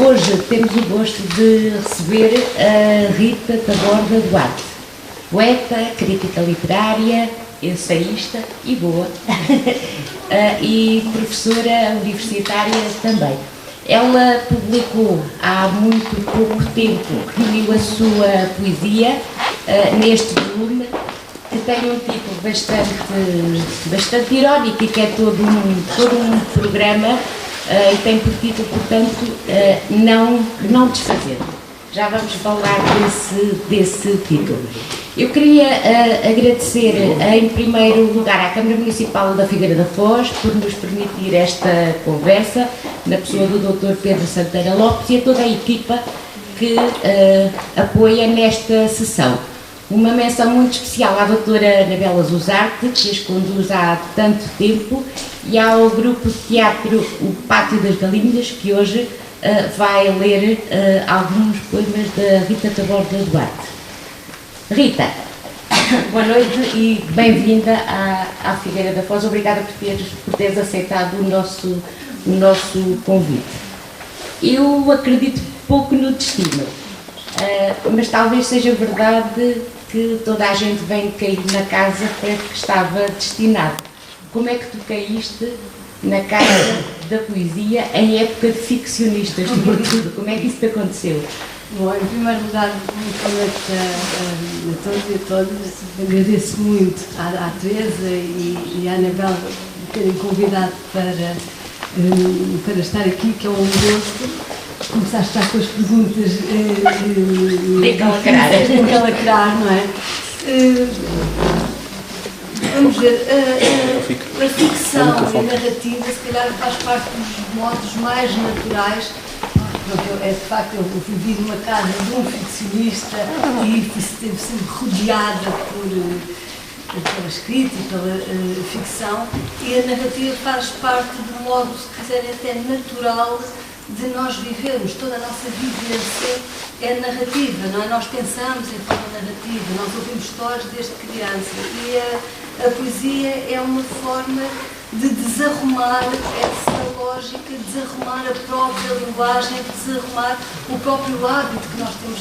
Hoje temos o gosto de receber a Rita Taborda Duarte, poeta, crítica literária, ensaísta e boa, e professora universitária também. Ela publicou há muito pouco tempo, reuniu a sua poesia neste volume, que tem um título bastante irónico e que é todo um programa, e tem por título, portanto, não desfazer. Já vamos falar desse título. Eu queria agradecer, em primeiro lugar, à Câmara Municipal da Figueira da Foz por nos permitir esta conversa, na pessoa do Dr. Pedro Santana Lopes e a toda a equipa que apoia nesta sessão. Uma menção muito especial à doutora Anabela Zuzarte, que as conduz há tanto tempo, e ao grupo de teatro O Pátio das Galinhas, que hoje vai ler alguns poemas da Rita Taborda Duarte. Rita, boa noite e bem-vinda à Figueira da Foz. Obrigada por teres aceitado o nosso convite. Eu acredito pouco no destino, mas talvez seja verdade que toda a gente vem cair na casa para que estava destinado. Como é que tu caíste na casa da poesia em época de ficcionistas, sobretudo? Como é que isso te aconteceu? Bom, em primeiro lugar, muito boa noite a todos e a todas. Agradeço muito à Teresa e à Anabela por terem convidado para estar aqui, que é um gosto. Começaste já com as perguntas encalacrar, não é? Vamos ver, a ficção e a narrativa se calhar faz parte dos modos mais naturais. De facto, eu vivi numa casa de um ficcionista e esteve sempre rodeada pela escrita e pela ficção, e a narrativa faz parte do modo, se quiserem, até natural de nós vivermos. Toda a nossa vivência é narrativa, não é? Nós pensamos em forma narrativa, nós ouvimos histórias desde criança, e a poesia é uma forma de desarrumar essa lógica, desarrumar a própria linguagem, desarrumar o próprio hábito que nós temos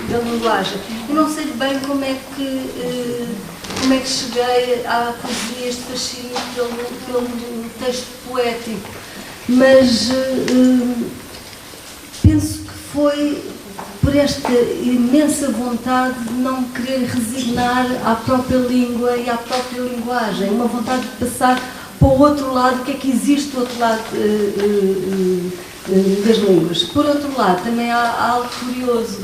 da linguagem. Eu não sei bem como é que cheguei à poesia, este fascínio pelo texto poético, mas penso que foi por esta imensa vontade de não querer resignar à própria língua e à própria linguagem, uma vontade de passar para o outro lado, o que é que existe do outro lado das línguas. Por outro lado, também há algo curioso.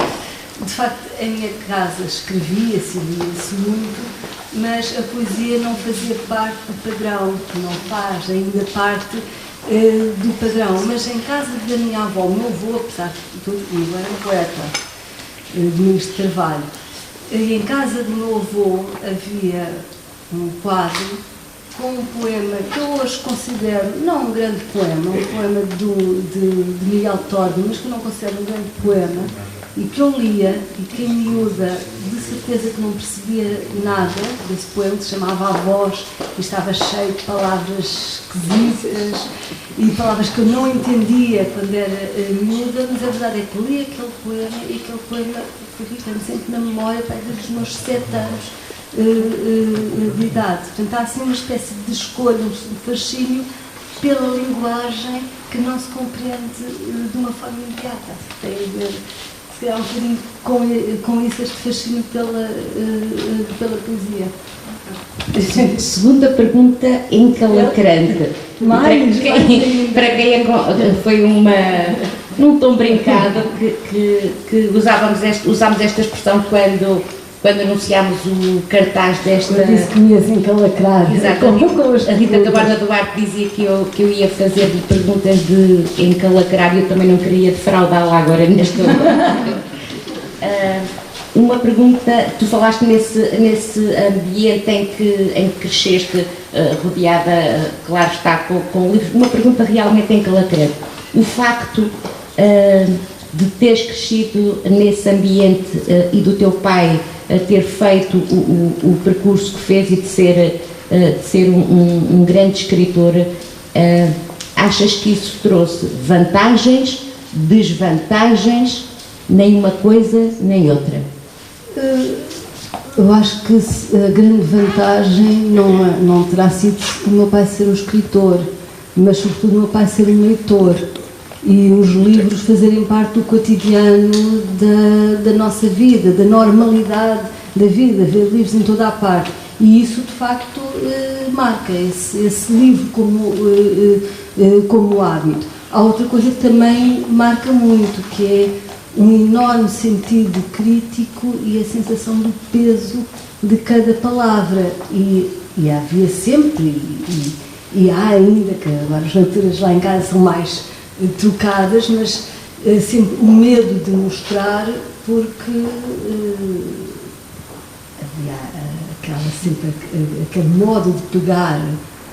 De facto, em minha casa escrevia-se e lia-se muito, mas a poesia não fazia parte do padrão, não faz ainda parte do padrão, mas em casa da minha avó, o meu avô, apesar de tudo, não era poeta, Domingos de Carvalho, e em casa do meu avô havia um quadro com um poema que eu hoje considero, não um grande poema, um poema de Miguel Tordo, mas que eu não considero um grande poema, e que eu lia, e que em miúda, de certeza que não percebia nada desse poema, que se chamava A Voz, e estava cheio de palavras esquisitas, e palavras que eu não entendia quando era miúda, mas a verdade é que li aquele poema, e aquele poema fica-me sempre na memória desde os meus 7 anos de idade. Portanto, há assim uma espécie de escolha, um fascínio pela linguagem que não se compreende de uma forma imediata. Tem a ver, se calhar, um bocadinho com isso, este fascínio pela poesia. Segunda pergunta encalacrante. Para quem foi num tom brincado que usámos esta expressão quando anunciámos o cartaz desta... Eu disse que me ias encalacrar. Exatamente. A Rita Taborda Duarte dizia que eu ia fazer-lhe perguntas de encalacrar e eu também não queria defraudá-la agora neste momento. Uma pergunta, tu falaste nesse ambiente em que cresceste, rodeada, claro está, com livros. Uma pergunta realmente encalacrante. O facto de teres crescido nesse ambiente e do teu pai ter feito o percurso que fez e de ser um grande escritor, Achas que isso trouxe vantagens, desvantagens, nem uma coisa nem outra? Eu acho que a grande vantagem não terá sido o meu pai ser um escritor, mas sobretudo o meu pai ser um leitor e os livros fazerem parte do cotidiano da nossa vida, da normalidade da vida, ver livros em toda a parte. E isso, de facto, marca esse livro como hábito. Há outra coisa que também marca muito, que é um enorme sentido crítico e a sensação do peso de cada palavra. E havia sempre, e há ainda, que agora as leituras lá em casa são mais trocadas, mas sempre o medo de mostrar, porque havia sempre aquele modo de pegar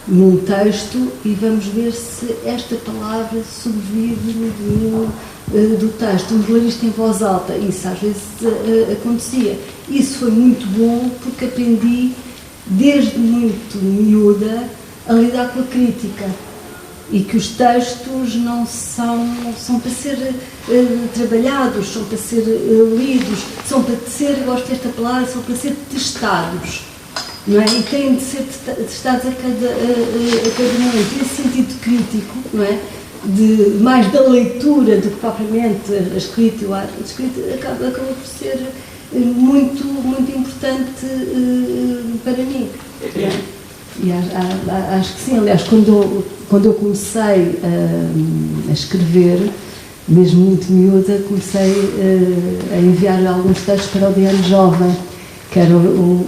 num texto e vamos ver se esta palavra sobrevive no domínio do texto. Vamos ler isto em voz alta. Isso às vezes acontecia. Isso foi muito bom porque aprendi desde muito miúda a lidar com a crítica e que os textos não são para ser trabalhados, são para ser lidos, são para ser, gosto desta palavra, são para ser testados. Não é? E têm de ser testados a cada momento. Esse sentido crítico, não é? Mais da leitura do que propriamente a escrita, a escrita acabou por ser muito, muito importante para mim. Não é? E acho que sim. Aliás, quando eu comecei a escrever, mesmo muito miúda, comecei a enviar alguns textos para o Diário Jovem, que era o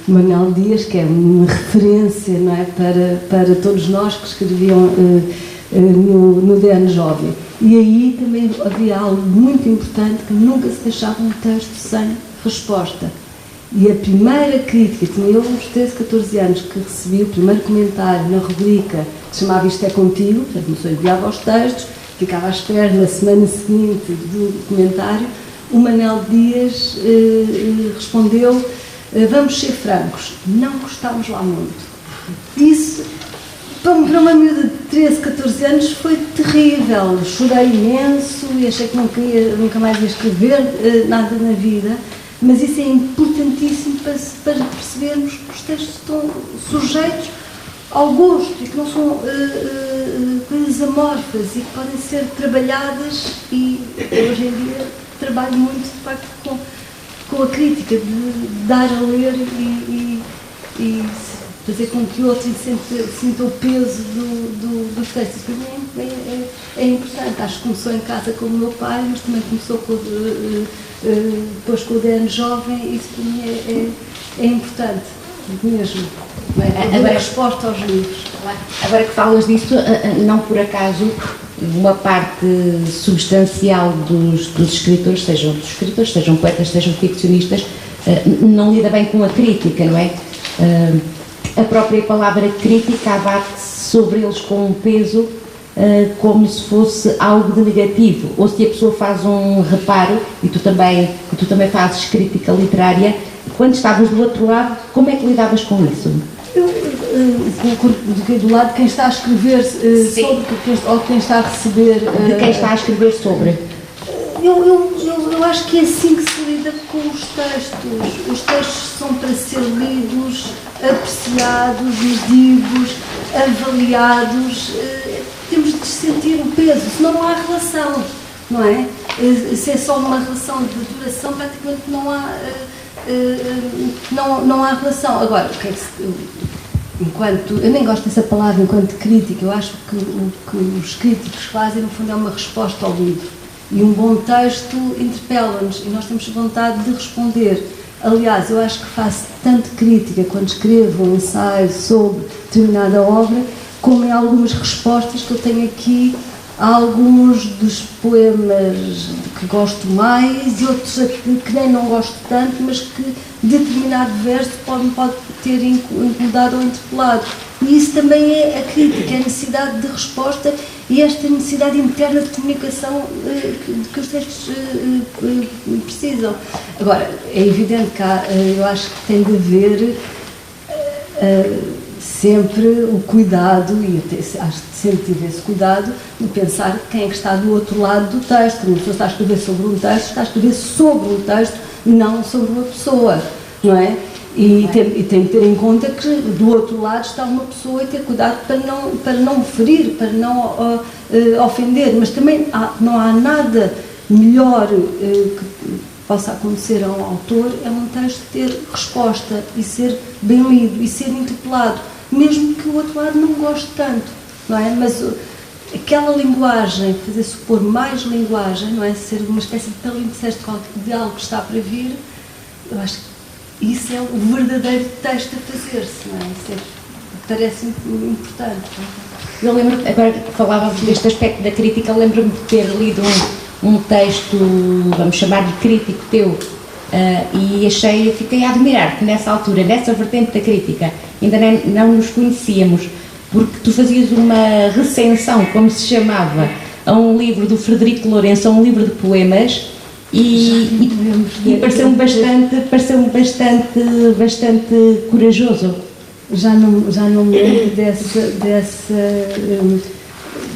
Manuel Dias, que é uma referência, não é, para todos nós que escreviam no Diário Jovem. E aí também havia algo muito importante, que nunca se deixava um texto sem resposta. E a primeira crítica, tinha eu uns 13, 14 anos, que recebi o primeiro comentário na rubrica que se chamava Isto é Contigo, portanto, a pessoa enviava os textos, ficava à espera na semana seguinte do comentário. O Manuel Dias respondeu: vamos ser francos, não gostámos lá muito. Isso, para uma miúda de 13, 14 anos, foi terrível. Chorei imenso e achei que nunca mais ia escrever nada na vida. Mas isso é importantíssimo para percebermos que os textos estão sujeitos ao gosto e que não são coisas amorfas e que podem ser trabalhadas. E hoje em dia trabalho muito, de facto, com a crítica, de dar a ler e fazer com que o outro sinta o peso dos textos. Para mim é importante. Acho que começou em casa com o meu pai, mas também começou depois com o DN Jovem. Isso para mim é importante mesmo. A resposta aos livros. Agora que falas disso, não por acaso uma parte substancial dos escritores, sejam poetas, sejam ficcionistas, não lida bem com a crítica, não é? A própria palavra crítica abate-se sobre eles com um peso como se fosse algo de negativo. Ou se a pessoa faz um reparo, e tu também fazes crítica literária, quando estavas do outro lado, como é que lidavas com isso? Do lado de quem está a escrever sobre, ou quem está a receber... De quem está a escrever sobre. Eu acho que é assim que se lida com os textos. Os textos são para ser lidos, apreciados, medidos, avaliados. Temos de sentir o peso, senão não há relação, não é? Se é só uma relação de duração, praticamente não há relação. Agora, eu nem gosto dessa palavra enquanto crítica, eu acho que o que os críticos fazem, no fundo, é uma resposta ao livro. E um bom texto interpela-nos e nós temos vontade de responder. Aliás, eu acho que faço tanto crítica quando escrevo um ensaio sobre determinada obra, como em algumas respostas que eu tenho aqui a alguns dos poemas que gosto mais e outros que nem não gosto tanto, mas que determinado verso pode ter incomodado ou interpelado. E isso também é a crítica, é a necessidade de resposta e esta necessidade interna de comunicação que os textos precisam. Agora, é evidente que eu acho que tem de haver sempre o cuidado, e acho que sempre tive esse cuidado, de pensar quem é que está do outro lado do texto. Uma pessoa está a escrever sobre um texto, está a escrever sobre um texto, não sobre uma pessoa, não é? E tem que ter em conta que do outro lado está uma pessoa e ter cuidado para não ferir, para não ofender, mas também não há nada melhor que possa acontecer a um autor, é um texto ter resposta e ser bem lido e ser interpelado, mesmo que o outro lado não goste tanto, não é? Mas aquela linguagem, fazer supor mais linguagem, não é? Ser uma espécie de palimpsesto de algo que está para vir, eu acho que isso é o verdadeiro texto a fazer-se, não é? Isso parece-me importante. Eu lembro, agora que falávamos deste aspecto da crítica, lembro-me de ter lido um texto, vamos chamar-lhe crítico teu, e fiquei a admirar que nessa altura, nessa vertente da crítica, ainda não nos conhecíamos, porque tu fazias uma recensão, como se chamava, a um livro do Frederico Lourenço, a um livro de poemas, e pareceu-me bastante corajoso. Já não me lembro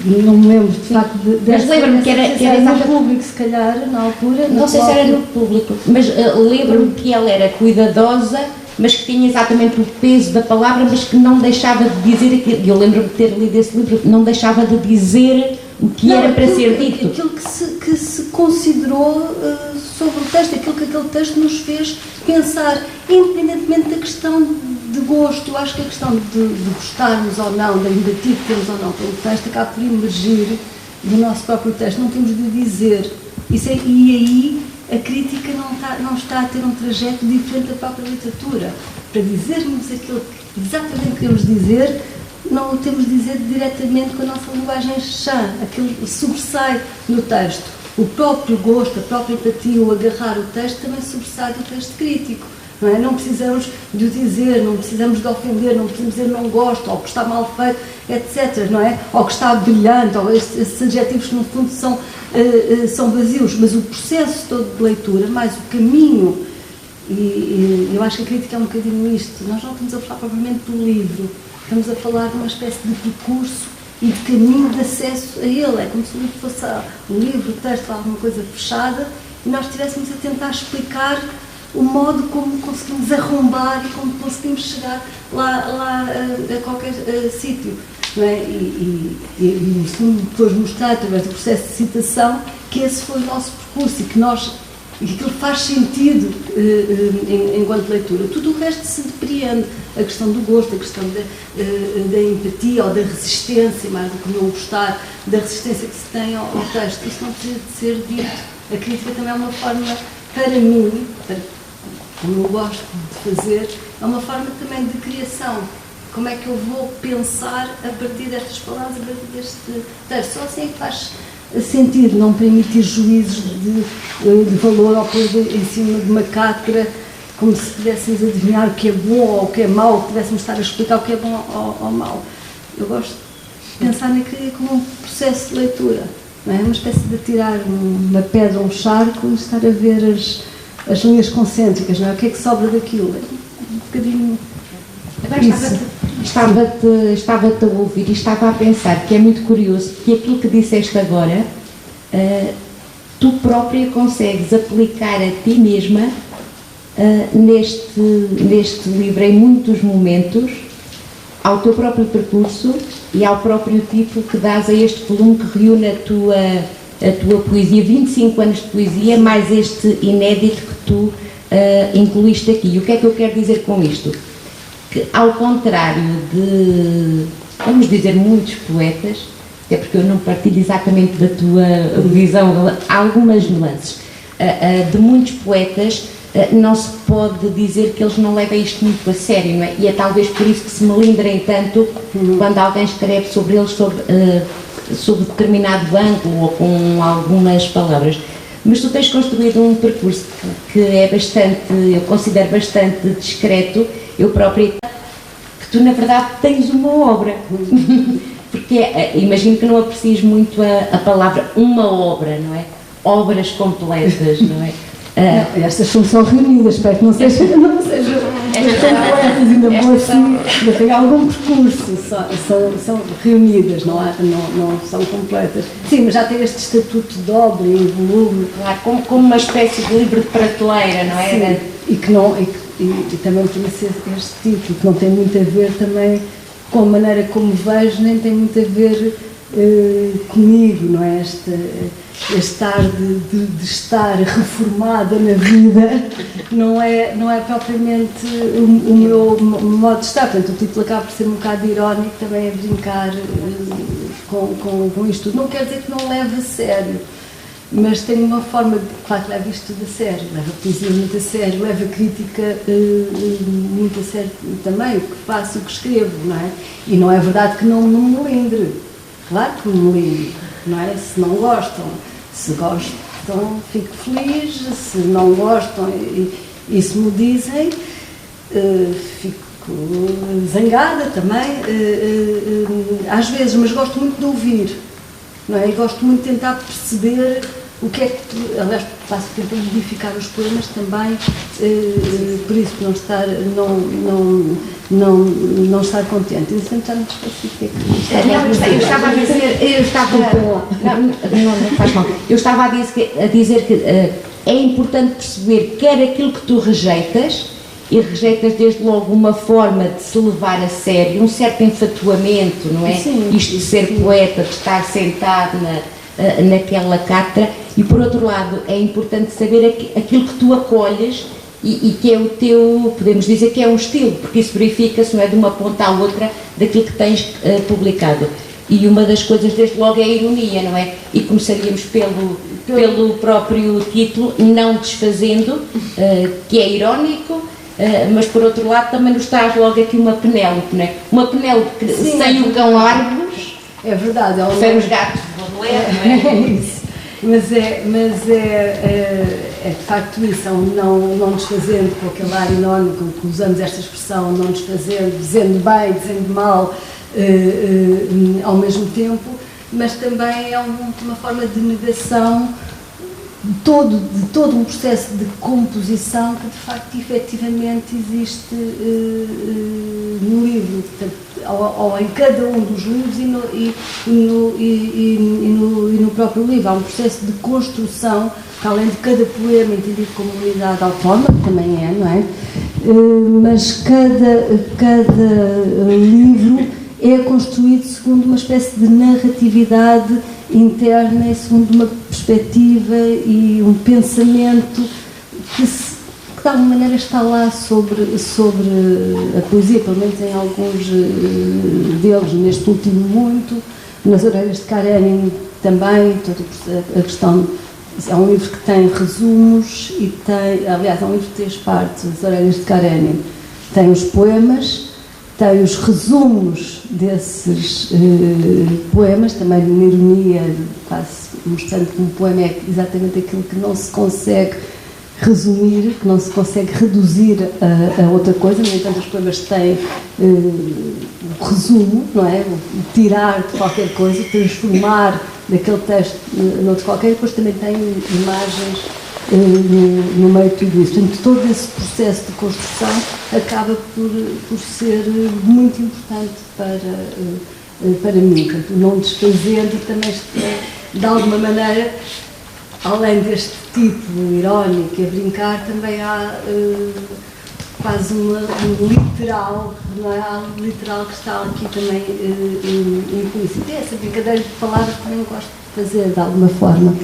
não me lembro de facto mas lembro-me que era no público, se calhar, na altura. Não sei se era no público, mas lembro-me que ela era cuidadosa, mas que tinha exatamente o peso da palavra, mas que não deixava de dizer aquilo. Eu lembro-me de ter lido esse livro, não deixava de dizer o que era para ser dito. Aquilo que se considerou sobre o texto, aquilo que aquele texto nos fez pensar, independentemente da questão de gosto. Eu acho que a questão de gostarmos ou não, da empatia que temos ou não pelo texto, acaba por emergir do nosso próprio texto. Não temos de dizer. E aí a crítica não está a ter um trajeto diferente da própria literatura. Para dizermos aquilo que exatamente queremos dizer, não o temos de dizer diretamente com a nossa linguagem chã, aquilo sobressai no texto. O próprio gosto, a própria empatia, o agarrar o texto também sobressai do texto crítico. Não é? Não precisamos de o dizer, não precisamos de ofender, não precisamos dizer não gosto, ou que está mal feito, etc. Não é? Ou que está brilhante, ou esses adjetivos que no fundo são vazios, mas o processo todo de leitura, mais o caminho, e eu acho que a crítica é um bocadinho isto. Nós não estamos a falar propriamente do livro, estamos a falar de uma espécie de percurso e de caminho de acesso a ele. É como se o livro fosse um livro, o texto, alguma coisa fechada, e nós estivéssemos a tentar explicar o modo como conseguimos arrombar e como conseguimos chegar lá a qualquer sítio. Não é? E no fundo, depois mostrar, através do processo de citação, que esse foi o nosso percurso e que aquilo faz sentido enquanto leitura. Tudo o resto se depreende. A questão do gosto, a questão da empatia ou da resistência, mais do que não gostar, da resistência que se tem ao texto. Isso não precisa de ser dito. A crítica também é uma forma, para mim, como eu gosto de fazer, é uma forma também de criação. Como é que eu vou pensar a partir destas palavras, a partir deste texto? Só assim é que faz sentido, não permitir juízos de valor ou coisa em cima de uma cátedra, como se pudéssemos adivinhar o que é bom ou o que é mau, que pudéssemos estar a explicar o que é bom ou mau. Eu gosto de pensar na crítica como um processo de leitura, não é? Uma espécie de tirar uma pedra ou um charco e estar a ver as linhas concêntricas, não é? O que é que sobra daquilo? É um bocadinho. Agora estava-te a ouvir e estava a pensar que é muito curioso que aquilo que disseste agora, tu própria consegues aplicar a ti mesma neste livro, em muitos momentos, ao teu próprio percurso e ao próprio título que dás a este volume que reúne a tua poesia, 25 anos de poesia, mais este inédito que tu incluíste aqui. E o que é que eu quero dizer com isto? Que, ao contrário de, vamos dizer, muitos poetas, até porque eu não partilho exatamente da tua visão, há algumas nuances, de muitos poetas, não se pode dizer que eles não levam isto muito a sério, não é? E é talvez por isso que se melindrem tanto quando alguém escreve sobre eles sob determinado ângulo ou com algumas palavras. Mas tu tens construído um percurso que é bastante, eu considero bastante discreto, eu própria, que tu na verdade tens uma obra, porque imagino que não aprecies muito a palavra uma obra, não é? Obras completas, não é? Estas são reunidas, espero que não seja completas, ainda vou assim, ainda tenho algum percurso, são reunidas, não são completas. Sim, mas já tem este estatuto de obra em volume. Claro, como uma espécie de livro de prateleira, não é? Sim, e também por isso este título, que não tem muito a ver também com a maneira como vejo, nem tem muito a ver comigo, não é? Este ar de estar reformada na vida não é propriamente o meu modo de estar. Portanto, o título acaba por ser um bocado irónico, também a brincar com isto tudo. Não quer dizer que não leve a sério, mas tem uma forma, claro que leva isto tudo a sério, leva a poesia muito a sério, leva a crítica muito a sério também, o que faço, o que escrevo, não é? E não é verdade que não me melindre, claro que me melindre, não é? Se não gostam, se gostam, fico feliz, se não gostam e se me dizem, fico zangada também, às vezes, mas gosto muito de ouvir. Não é? E gosto muito de tentar perceber o que é que aliás, faço tempo a modificar os poemas também, por isso não estar contente. Eu sempre já me esqueci o que é que eu estava a dizer que é importante perceber quer aquilo que tu rejeitas, e rejeitas desde logo uma forma de se levar a sério, um certo enfatuamento, não é? Sim, isto de ser poeta, de estar sentado naquela cátedra, e por outro lado é importante saber aquilo que tu acolhes e que é o teu, podemos dizer que é um estilo, porque isso verifica-se, não é, de uma ponta à outra daquilo que tens publicado. E uma das coisas desde logo é a ironia, não é? E começaríamos pelo próprio título, não desfazendo, que é irónico, mas por outro lado também nos traz logo aqui uma Penélope, não é? Uma Penélope que sem o cão Argos, é verdade, sem os gatos de Baudelaire, não é? É isso. Mas é de facto isso, não desfazendo com aquele ar enorme, com que usamos esta expressão, não desfazendo, dizendo bem, dizendo mal, ao mesmo tempo, mas também é uma forma de negação de todo um processo de composição que de facto efetivamente existe no livro, portanto, ou em cada um dos livros e no próprio livro. Há um processo de construção que, além de cada poema entendido como unidade autónoma, que também é, não é? Mas cada livro é construído segundo uma espécie de narratividade interna e segundo uma perspectiva e um pensamento que de alguma maneira está lá sobre a poesia, pelo menos em alguns deles, neste último muito, nas Orelhas de Karenin também, toda a questão. É um livro que tem resumos e tem, aliás, é um livro de 3 partes, as Orelhas de Karenin. Tem os poemas, tem os resumos desses poemas, também de uma ironia, quase mostrando que um poema é exatamente aquilo que não se consegue resumir, que não se consegue reduzir a outra coisa. No entanto, os poemas têm o resumo, não é? O tirar de qualquer coisa, transformar daquele texto noutro qualquer, e depois também tem imagens no meio de tudo isso. Portanto, todo esse processo de construção acaba por ser muito importante para mim. Portanto, não desfazendo também, de alguma maneira, além deste título irónico e a brincar, também há quase um literal, não é? Há um literal que está aqui também implícito. E essa brincadeira de palavras também gosto de fazer de alguma forma.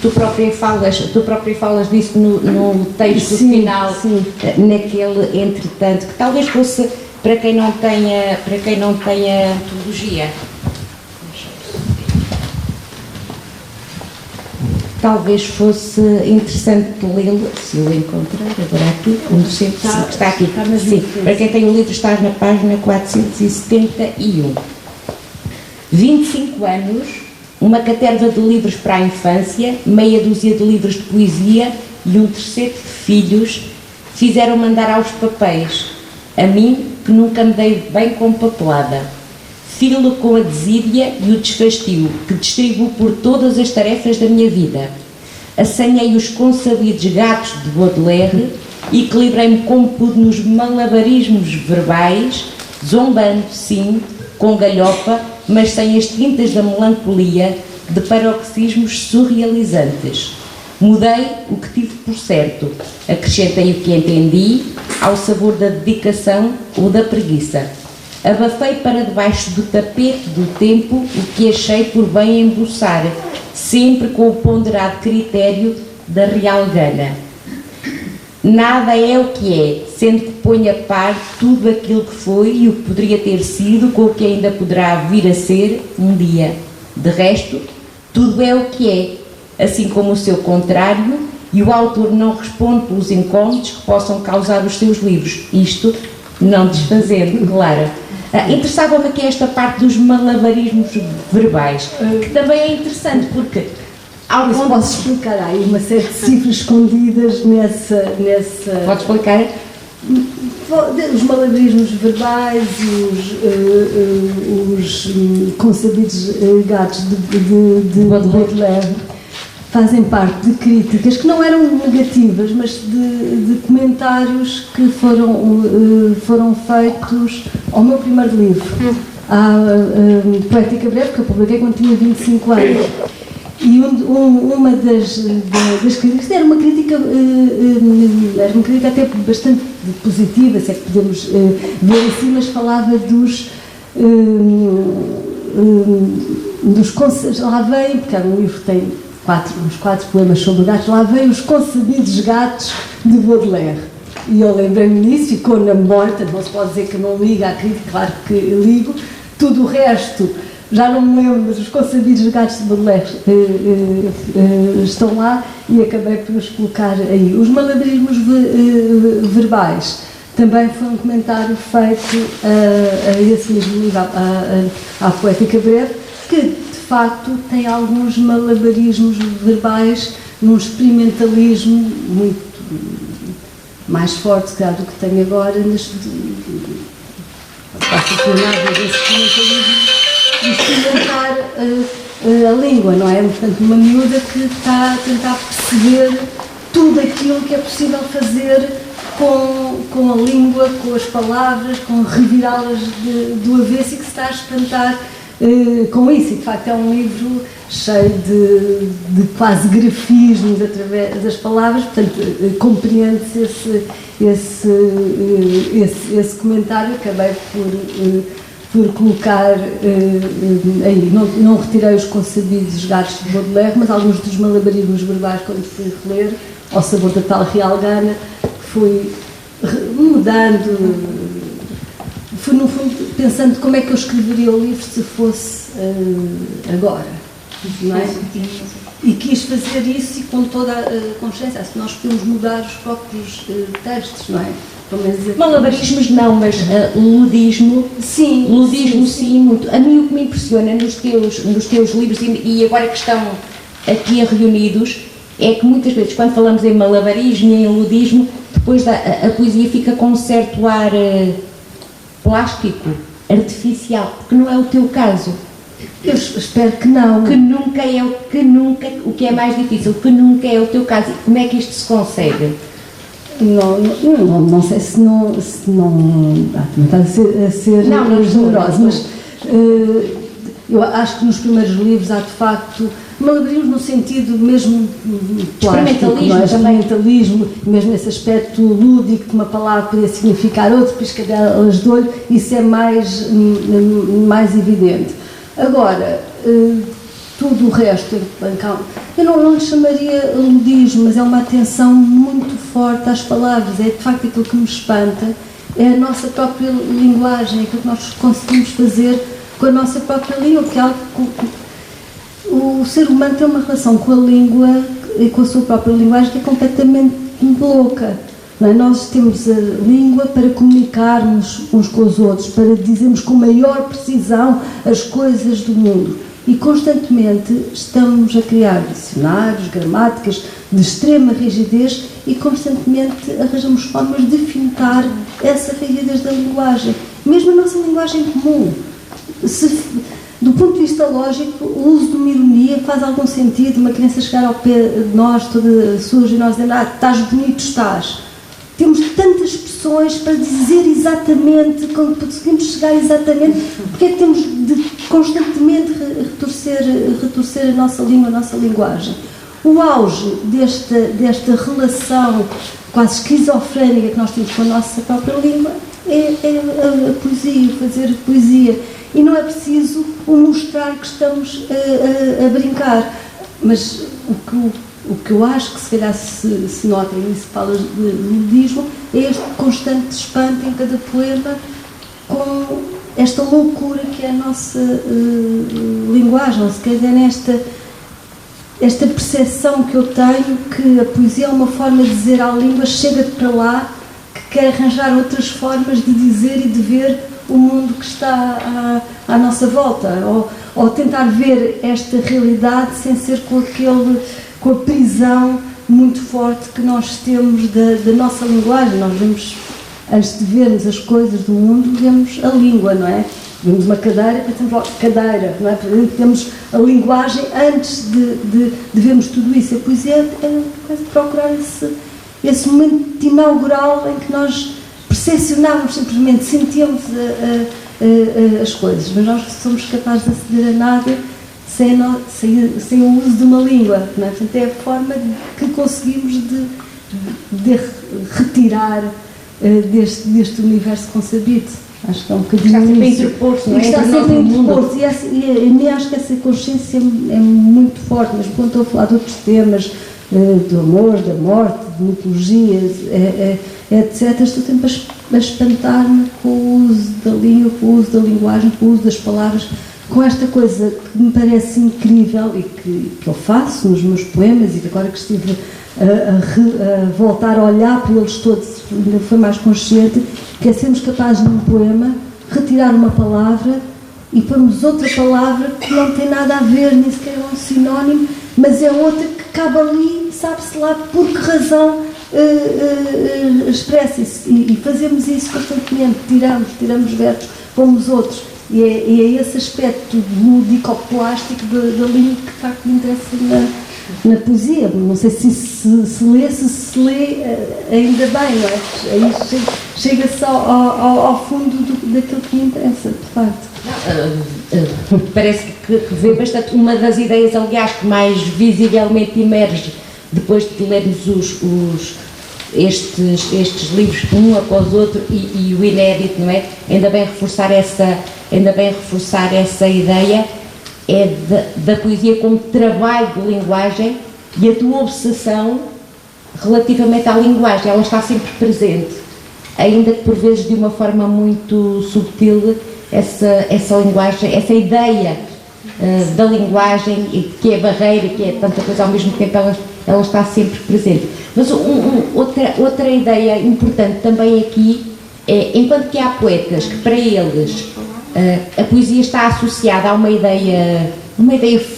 Tu própria falas disso no texto final, sim. Naquele entretanto, que talvez fosse para quem não tenha metodologia. Talvez fosse interessante lê-lo, se eu encontrar agora aqui, está aqui. Sim, para quem tem o livro, está na página 471. 25 anos, uma caterva de livros para a infância, meia dúzia de livros de poesia e um terceiro de filhos fizeram-me andar aos papéis, a mim que nunca me dei bem com papelada. Filo com a desídia e o desfastio, que distribuo por todas as tarefas da minha vida. Assanhei os consabidos gatos de Baudelaire equilibrei-me como pude nos malabarismos verbais, zombando, sim, com galhofa, mas sem as tintas da melancolia de paroxismos surrealizantes. Mudei o que tive por certo, acrescentei o que entendi ao sabor da dedicação ou da preguiça. Abafei para debaixo do tapete do tempo o que achei por bem embuçar, sempre com o ponderado critério da real gana. Nada é o que é, sendo que põe a par tudo aquilo que foi e o que poderia ter sido com o que ainda poderá vir a ser um dia. De resto, tudo é o que é, assim como o seu contrário, e o autor não responde pelos incómodos que possam causar os seus livros. Isto não desfazendo, claro. Interessava-me aqui esta parte dos malabarismos verbais, que também é interessante, porque... Posso explicar? Há aí uma série de cifras escondidas nessa... Pode explicar? Os malabarismos verbais e os consabidos gatos de Baudelaire fazem parte de críticas que não eram negativas, mas de comentários que foram feitos ao meu primeiro livro, a Poética Breve, que eu publiquei quando tinha 25 anos. E uma das críticas era uma crítica até bastante positiva, se é que podemos ver assim, mas falava lá vem, porque o livro tem uns 4 poemas sobre gatos, lá vem os concebidos gatos de Baudelaire. E eu lembrei-me disso, ficou na memória, não se pode dizer que eu não ligo à crítica, claro que ligo, tudo o resto já não me lembro, mas os concebidos gatos de Baudelaire estão lá e acabei por os colocar aí. Os malabarismos verbais também foi um comentário feito a esse mesmo livro, à Poética Breve, que de facto tem alguns malabarismos verbais num experimentalismo muito mais forte do que tenho agora, mas faço nada desse experimentalismo de experimentar a língua, não é? Portanto, uma miúda que está a tentar perceber tudo aquilo que é possível fazer com a língua, com as palavras, com revirá-las do avesso e que se está a espantar com isso. E, de facto, é um livro cheio de quase grafismos através das palavras, portanto, compreende-se esse comentário. Acabei por colocar aí, não retirei os concebidos gatos de Baudelaire, mas alguns dos malabarismos verbais, quando fui reler, ao sabor da tal real gana, fui mudando, fui no fundo pensando como é que eu escreveria o livro se fosse agora, não é? E quis fazer isso e com toda a consciência, se nós podemos mudar os próprios textos, não é? Malabarismos não, mas ludismo, sim, muito. A mim o que me impressiona nos teus livros, e agora que estão aqui reunidos, é que muitas vezes quando falamos em malabarismo e em ludismo, depois a poesia fica com um certo ar plástico, artificial, porque não é o teu caso. Eu espero que não. Que nunca, o que é mais difícil, que nunca é o teu caso. Como é que isto se consegue? Não sei se não está a ser generosa, mas eu acho que nos primeiros livros há de facto malabarismo no sentido mesmo plástico, experimentalismo, mesmo esse aspecto lúdico que uma palavra poderia significar outro, piscadelas de olho, isso é mais evidente. Agora, tudo o resto, eu não lhe chamaria ludismo, mas é uma atenção muito forte às palavras. É de facto aquilo que me espanta, é a nossa própria linguagem, aquilo que nós conseguimos fazer com a nossa própria língua, que é algo que o ser humano tem uma relação com a língua e com a sua própria linguagem que é completamente louca. Não é? Nós temos a língua para comunicarmos uns com os outros, para dizermos com maior precisão as coisas do mundo. E constantemente estamos a criar dicionários, gramáticas de extrema rigidez e constantemente arranjamos formas de fintar essa rigidez da linguagem. Mesmo a nossa linguagem comum. Do ponto de vista lógico, o uso de uma ironia faz algum sentido. Uma criança chegar ao pé de nós, toda suja, e nós dizendo, estás bonito, estás. temos tantas expressões para dizer exatamente, quando conseguimos chegar exatamente, porque é que temos de constantemente retorcer a nossa língua, a nossa linguagem. O auge desta relação quase esquizofrénica que nós temos com a nossa própria língua é a poesia, fazer poesia. E não é preciso mostrar que estamos a brincar. Mas o que eu acho que se calhar se nota, e se fala de ludismo, é este constante espanto em cada poema com esta loucura que é a nossa linguagem, ou se calhar esta percepção que eu tenho que a poesia é uma forma de dizer à língua chega para lá, que quer arranjar outras formas de dizer e de ver o mundo que está à nossa volta, ou tentar ver esta realidade sem ser com a prisão muito forte que nós temos da nossa linguagem. Nós vemos, antes de vermos as coisas do mundo, vemos a língua, não é? Vemos uma cadeira, pensamos cadeira, não é? Temos a linguagem antes de vermos tudo isso. A poesia é procurar esse momento inaugural em que nós percepcionamos simplesmente, sentimos as coisas, mas nós somos capazes de aceder a nada sem o uso de uma língua, não é? Portanto, é a forma que conseguimos de retirar deste universo concebido. Acho que é um bocadinho está sempre a interpor-se, não é? Está sempre a interpor-se, e acho que essa consciência é muito forte, mas quando estou a falar de outros temas, do amor, da morte, de mitologias, etc., estou sempre a espantar-me com o uso da língua, com o uso da linguagem, com o uso das palavras, com esta coisa que me parece incrível e que eu faço nos meus poemas, e que agora que estive a voltar a olhar para eles todos, ainda foi mais consciente, que é sermos capazes num poema retirar uma palavra e pormos outra palavra que não tem nada a ver, nem sequer é um sinónimo, mas é outra que cabe ali, sabe-se lá por que razão expressa-se, e fazemos isso constantemente, tiramos verbos, pomos outros, e é esse aspecto lúdico-plástico da língua que de facto me interessa na poesia. Não sei se lê ainda bem, não é? Aí chega-se ao fundo daquilo que me interessa, de facto. Parece que vê bastante. Uma das ideias, aliás, que mais visivelmente emerge depois de lermos estes livros um após outro e o inédito, não é? Ainda bem reforçar essa ideia é da poesia como trabalho de linguagem e a tua obsessão relativamente à linguagem. Ela está sempre presente, ainda que por vezes de uma forma muito subtil. Essa linguagem, essa ideia da linguagem, que é barreira, que é tanta coisa, ao mesmo tempo ela está sempre presente. Mas outra ideia importante também aqui é, enquanto que há poetas que para eles a poesia está associada a uma ideia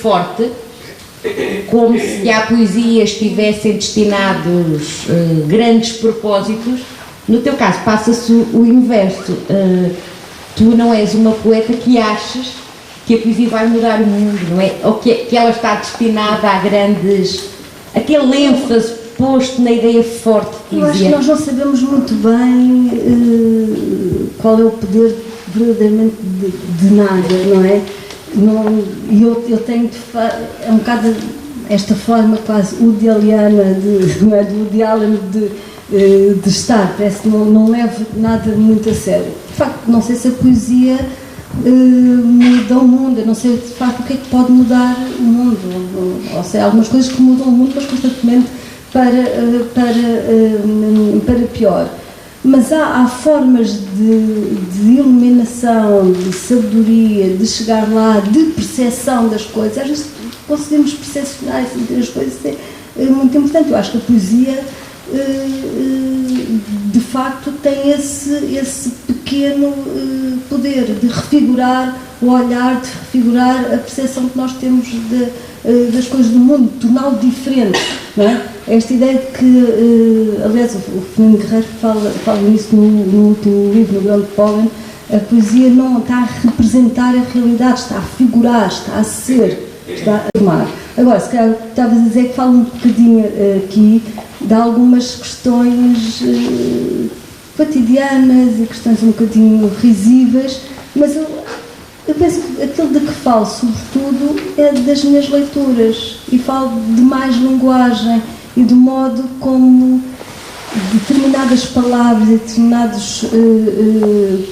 forte, como se à poesia estivessem destinados grandes propósitos, no teu caso passa-se o inverso. Tu não és uma poeta que achas que a poesia vai mudar o mundo, não é? Ou que ela está destinada a aquele ênfase posto na ideia forte de poesia. Eu acho que nós não sabemos muito bem qual é o poder verdadeiramente de nada, não é? Eu tenho é um bocado esta forma quase woodialiana do Woody Allen de estar, parece que não levo nada muito a sério. De facto, não sei se a poesia muda o mundo, eu não sei de facto o que é que pode mudar o mundo, ou seja, algumas coisas que mudam o mundo, mas constantemente para pior. Mas há formas de iluminação, de sabedoria, de chegar lá, de percepção das coisas. Às vezes conseguimos percepcionar e sentir as coisas, é muito importante. Eu acho que a poesia de facto tem esse pequeno poder de refigurar o olhar, de refigurar a percepção que nós temos das coisas do mundo, de torná-lo diferente, não é? Esta ideia de que, aliás, o Fernando Guerreiro fala nisso no último livro, no Grande Pólen, a poesia não está a representar a realidade, está a figurar, está a ser, está a formar. Agora, se calhar estavas a dizer que fala um bocadinho aqui de algumas questões cotidianas e questões um bocadinho risíveis, mas eu penso que aquilo de que falo, sobretudo, é das minhas leituras, e falo de mais linguagem e do modo como determinadas palavras e determinados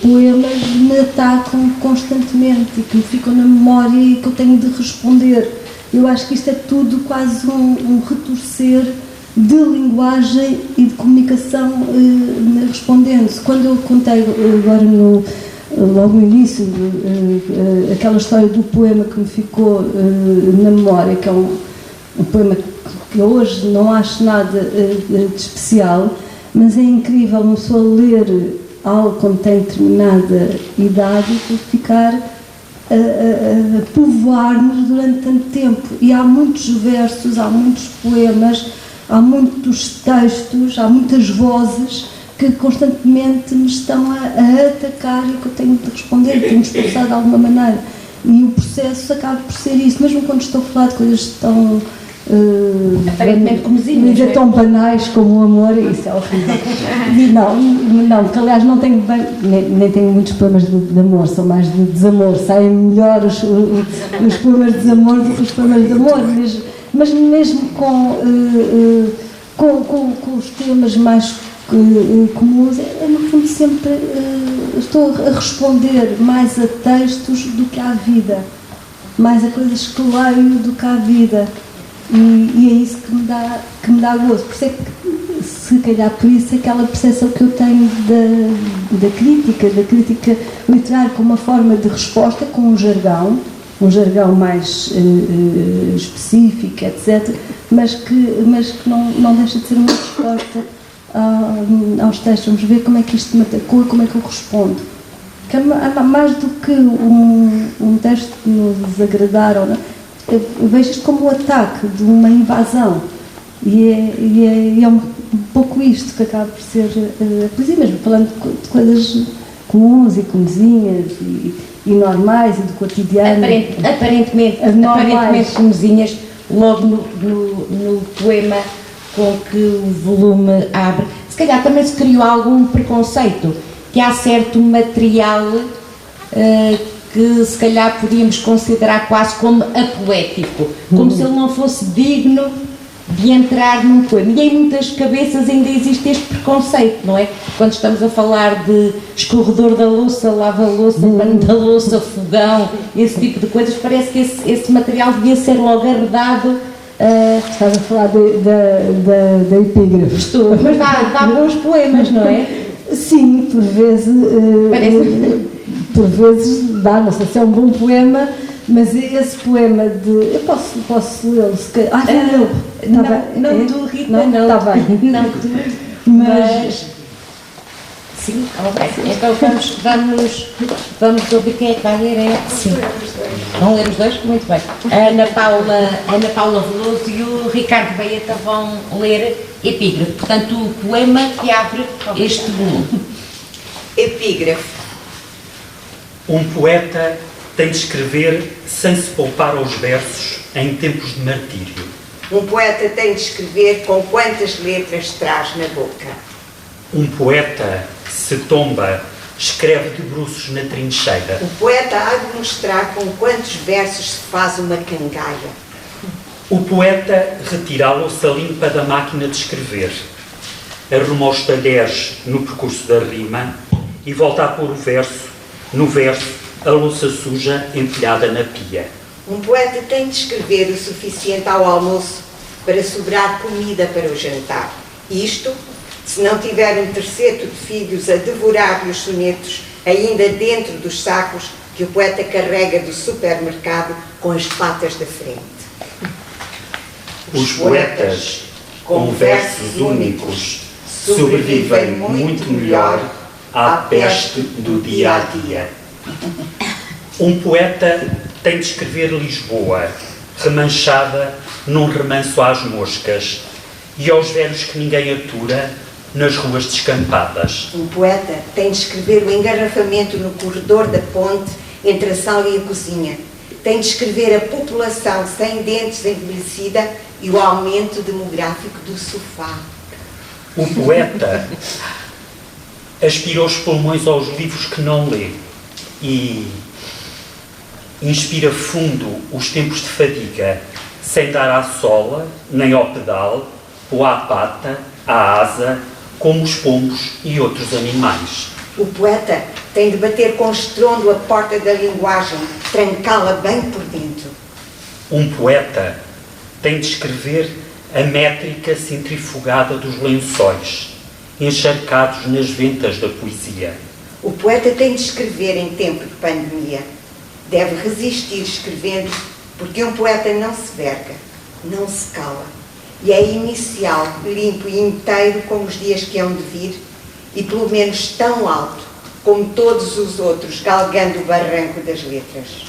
poemas me atacam constantemente e que me ficam na memória e que eu tenho de responder. Eu acho que isto é tudo quase um retorcer de linguagem e de comunicação respondendo-se. Quando eu contei agora logo no início aquela história do poema que me ficou na memória, que é um poema que hoje não acho nada de especial, mas é incrível uma pessoa ler algo quando tem determinada idade e ficar a povoar-nos durante tanto tempo. E há muitos versos, há muitos poemas, há muitos textos, há muitas vozes que constantemente me estão a atacar e que eu tenho de responder, tenho de expressar de alguma maneira. E o processo acaba por ser isso, mesmo quando estou a falar de coisas tão aparentemente comezinhas, é tão banais como o amor, isso é horrível. Não, porque aliás não tenho nem tenho muitos poemas de amor, são mais de desamor, saem melhor os poemas de desamor do que os poemas de amor, mas mesmo com os temas mais comuns, eu no fundo sempre estou a responder mais a textos do que à vida, mais a coisas que leio do que à vida. E é isso que me dá gosto. Por isso é que, se calhar por isso, aquela percepção que eu tenho da crítica literária como uma forma de resposta com um jargão mais específico, etc., mas que não deixa de ser uma resposta aos textos. Vamos ver como é que isto me atacou e como é que eu respondo. Que é mais do que um texto que nos desagradar ou não. Eu vejo isto como um ataque de uma invasão e é um pouco isto que acaba por ser a poesia, mesmo falando de coisas comuns e comezinhas e normais e do cotidiano. Aparentemente comezinhas, logo no poema com que o volume abre. Se calhar também se criou algum preconceito, que há certo material que se calhar podíamos considerar quase como apoético, como se ele não fosse digno de entrar num poema. E em muitas cabeças ainda existe este preconceito, não é? Quando estamos a falar de escorredor da louça, lava-louça, pano da louça, fogão, esse tipo de coisas, parece que esse material devia ser logo arredado. Estás a falar da epígrafe. Estou, mas dá bons poemas, não é? Sim, por vezes... Por vezes dá, não sei se é um bom poema, mas esse poema de... Eu posso lê-lo, se calhar... Não, tu, Rita, não. Está bem. Não, tu. Mas... Sim, então vamos ouvir quem é que vai ler. Sim. Vão ler os dois? Muito bem. A Ana Paula Veloso e o Ricardo Baeta vão ler Epígrafe. Portanto, o poema que abre este volume. Epígrafe. Um poeta tem de escrever sem se poupar aos versos em tempos de martírio. Um poeta tem de escrever com quantas letras traz na boca. Um poeta, se tomba, escreve de bruços na trincheira. O poeta há de mostrar com quantos versos se faz uma cangaia. O poeta retira a louça limpa da máquina de escrever, arruma os talheres no percurso da rima e volta a pôr no verso, a louça suja empilhada na pia. Um poeta tem de escrever o suficiente ao almoço para sobrar comida para o jantar. Isto, se não tiver um terceto de filhos a devorar-lhe os sonetos ainda dentro dos sacos que o poeta carrega do supermercado com as patas da frente. Os poetas, com versos únicos, sobrevivem muito melhor à peste do dia-a-dia. Um poeta tem de escrever Lisboa, remanchada num remanso às moscas, e aos velhos que ninguém atura nas ruas descampadas. Um poeta tem de escrever o engarrafamento no corredor da ponte entre a sala e a cozinha. Tem de escrever a população sem dentes envelhecida e o aumento demográfico do sofá. O poeta aspira os pulmões aos livros que não lê e inspira fundo os tempos de fadiga, sem dar à sola, nem ao pedal, ou à pata, à asa, como os pombos e outros animais. O poeta tem de bater com estrondo a porta da linguagem, trancá-la bem por dentro. Um poeta tem de escrever a métrica centrifugada dos lençóis, encharcados nas ventas da poesia. O poeta tem de escrever em tempo de pandemia. Deve resistir escrevendo, porque um poeta não se verga, não se cala. E é inicial, limpo e inteiro como os dias que hão de vir, e pelo menos tão alto como todos os outros, galgando o barranco das letras.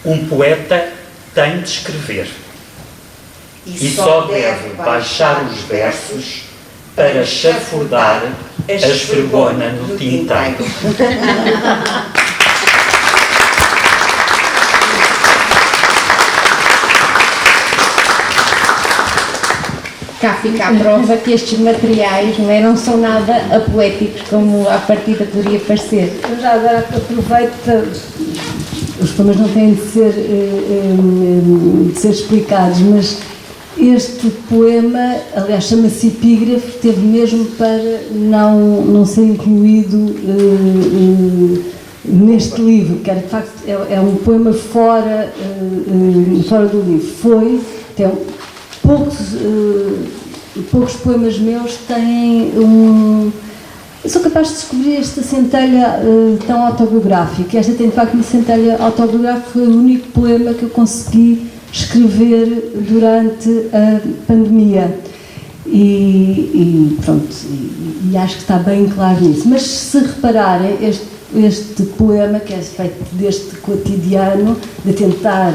Um poeta tem de escrever. E só deve baixar os versos para chafurdar a esfregona no tinteiro. Cá fica a prova que estes materiais não são nada apoéticos, como à partida poderia parecer. Eu já agora aproveito para... Os poemas não têm de ser explicados, mas este poema, aliás, chama-se Epígrafe, teve mesmo para não ser incluído neste livro, que era, de facto é um poema fora do livro. Tem poucos poemas meus têm Eu sou capaz de descobrir esta centelha tão autobiográfica. Esta tem, de facto, uma centelha autobiográfica. Foi o único poema que eu consegui escrever durante a pandemia. E pronto, e acho que está bem claro nisso. Mas se repararem, este poema, que é feito deste cotidiano, de tentar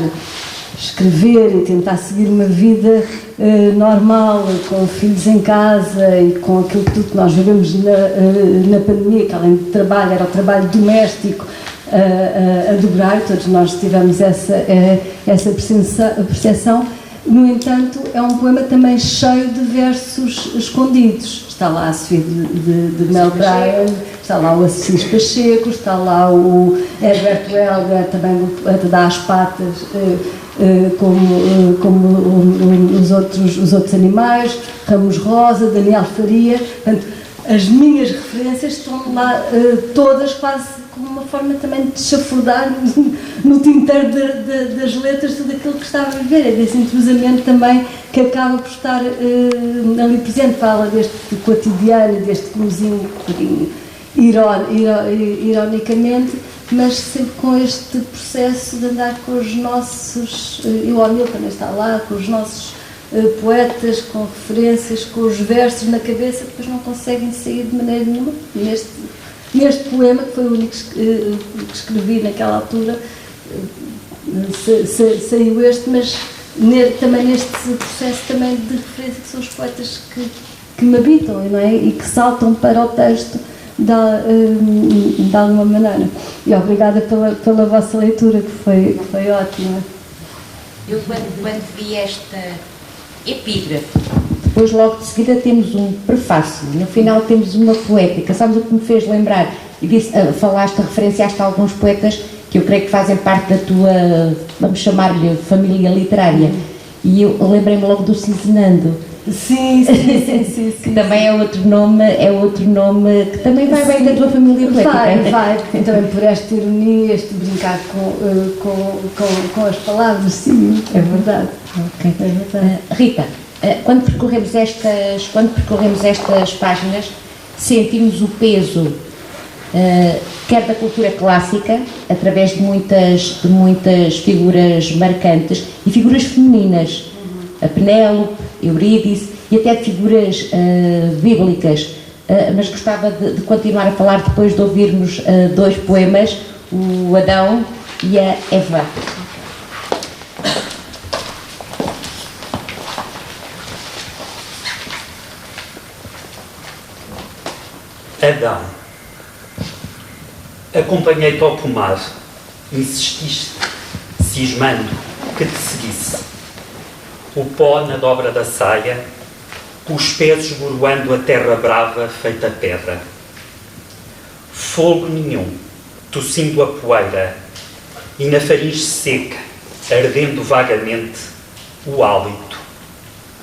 escrever e tentar seguir uma vida normal, com filhos em casa e com aquilo tudo que nós vivemos na pandemia, que além de trabalho, era o trabalho doméstico a dobrar, todos nós tivemos essa percepção. No entanto, é um poema também cheio de versos escondidos. Está lá a Sofia de Mel Bryan, está lá o Assis Pacheco, está lá o Herbert Welder, também o Dá às Patas, como os outros animais, Ramos Rosa, Daniel Faria. Portanto, as minhas referências estão lá todas quase como uma forma também de chafurdar no tinteiro das letras tudo aquilo que estava a viver. É desse entrosamento também que acaba por estar ali presente. Fala deste cotidiano, deste comezinho um bocadinho ironicamente, mas sempre com este processo de andar com os nossos, e o O'Neill também está lá, com os nossos poetas, com referências, com os versos na cabeça, depois não conseguem sair de maneira nenhuma. Neste poema, que foi o único que escrevi naquela altura, saiu este, mas também neste processo também de referência, que são os poetas que me habitam, não é? E que saltam para o texto de alguma maneira. E obrigada pela vossa leitura, que foi ótima. Eu, quando vi esta epígrafe, depois logo de seguida temos um prefácio, no final temos uma poética. Sabes o que me fez lembrar? E referenciaste a alguns poetas que eu creio que fazem parte da tua, vamos chamar-lhe, família literária. E eu lembrei-me logo do Cisenando. Sim. Que também é outro nome que também vai bem da tua família poética. Vai, também por esta ironia, este brincar com as palavras, sim, é verdade. Okay. É verdade. Rita, quando percorremos estas páginas, sentimos o peso, quer da cultura clássica, através de muitas figuras marcantes, e figuras femininas, a Penélope, Eurídice, e até de figuras bíblicas, mas gostava de continuar a falar depois de ouvirmos dois poemas, o Adão e a Eva. Adão, acompanhei-te ao pomar, insististe, cismando que te seguisse. O pó na dobra da saia, os pés esboroando a terra brava feita pedra. fogo nenhum, tossindo a poeira, e na faringe seca, ardendo vagamente, o hálito,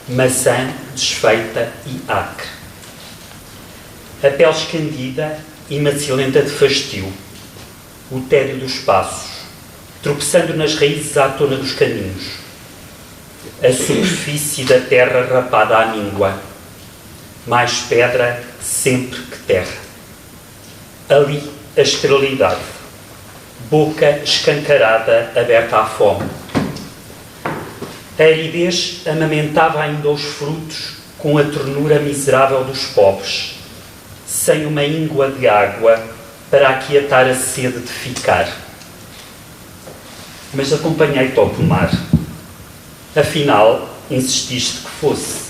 maçã desfeita e acre. A pele escandida e macilenta de fastio, o tédio dos passos, tropeçando nas raízes à tona dos caminhos, a superfície da terra rapada à míngua, mais pedra sempre que terra. Ali a esterilidade, boca escancarada aberta à fome. A aridez amamentava ainda os frutos com a ternura miserável dos pobres, sem uma íngua de água para aquietar a sede de ficar. Mas acompanhei-te ao pomar. Afinal, insististe que fosse.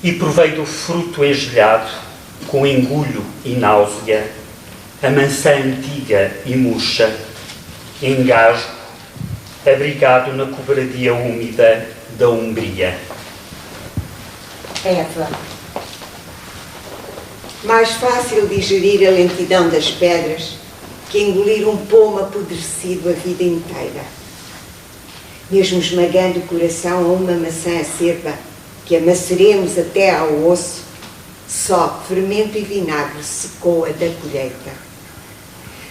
E provei do fruto engelhado, com engulho e náusea, a maçã antiga e murcha, engasgo, abrigado na cobradia úmida da umbria. Eva. Mais fácil digerir a lentidão das pedras que engolir um pomo apodrecido a vida inteira. Mesmo esmagando o coração a uma maçã acerba, que amaceremos até ao osso, só fermento e vinagre secou a da colheita.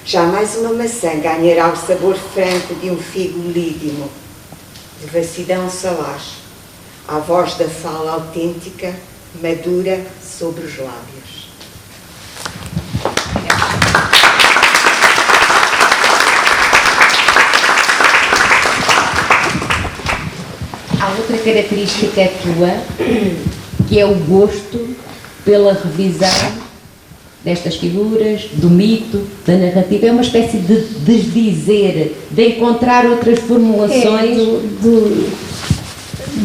Jamais uma maçã ganhará o sabor franco de um figo lídimo, de vassidão salaz, a voz da fala autêntica, madura sobre os lábios. Há outra característica tua, que é o gosto pela revisão destas figuras, do mito, da narrativa. É uma espécie de desdizer, de encontrar outras formulações.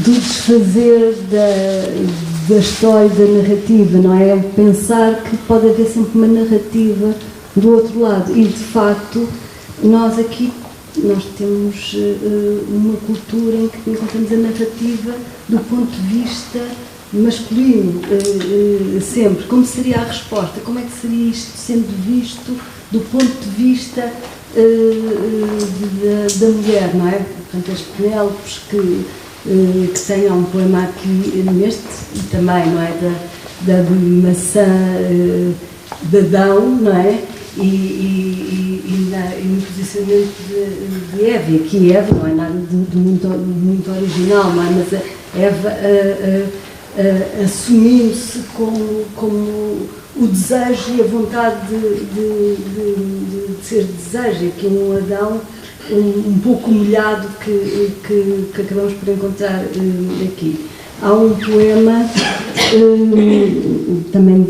Do desfazer da história, da narrativa, não é? Pensar que pode haver sempre uma narrativa do outro lado. E, de facto, nós temos uma cultura em que encontramos a narrativa do ponto de vista masculino, sempre. Como seria a resposta? Como é que seria isto sendo visto do ponto de vista da mulher, não é? Portanto, as Penélopes que têm um poema aqui neste, e também, não é? Da maçã de Adão, não é? E no posicionamento de Eva, e aqui Eva não é nada de muito original, não é? Mas a Eva assumindo-se como o desejo e a vontade de ser desejo, aqui um Adão um pouco humilhado que acabamos por encontrar aqui. Há um poema também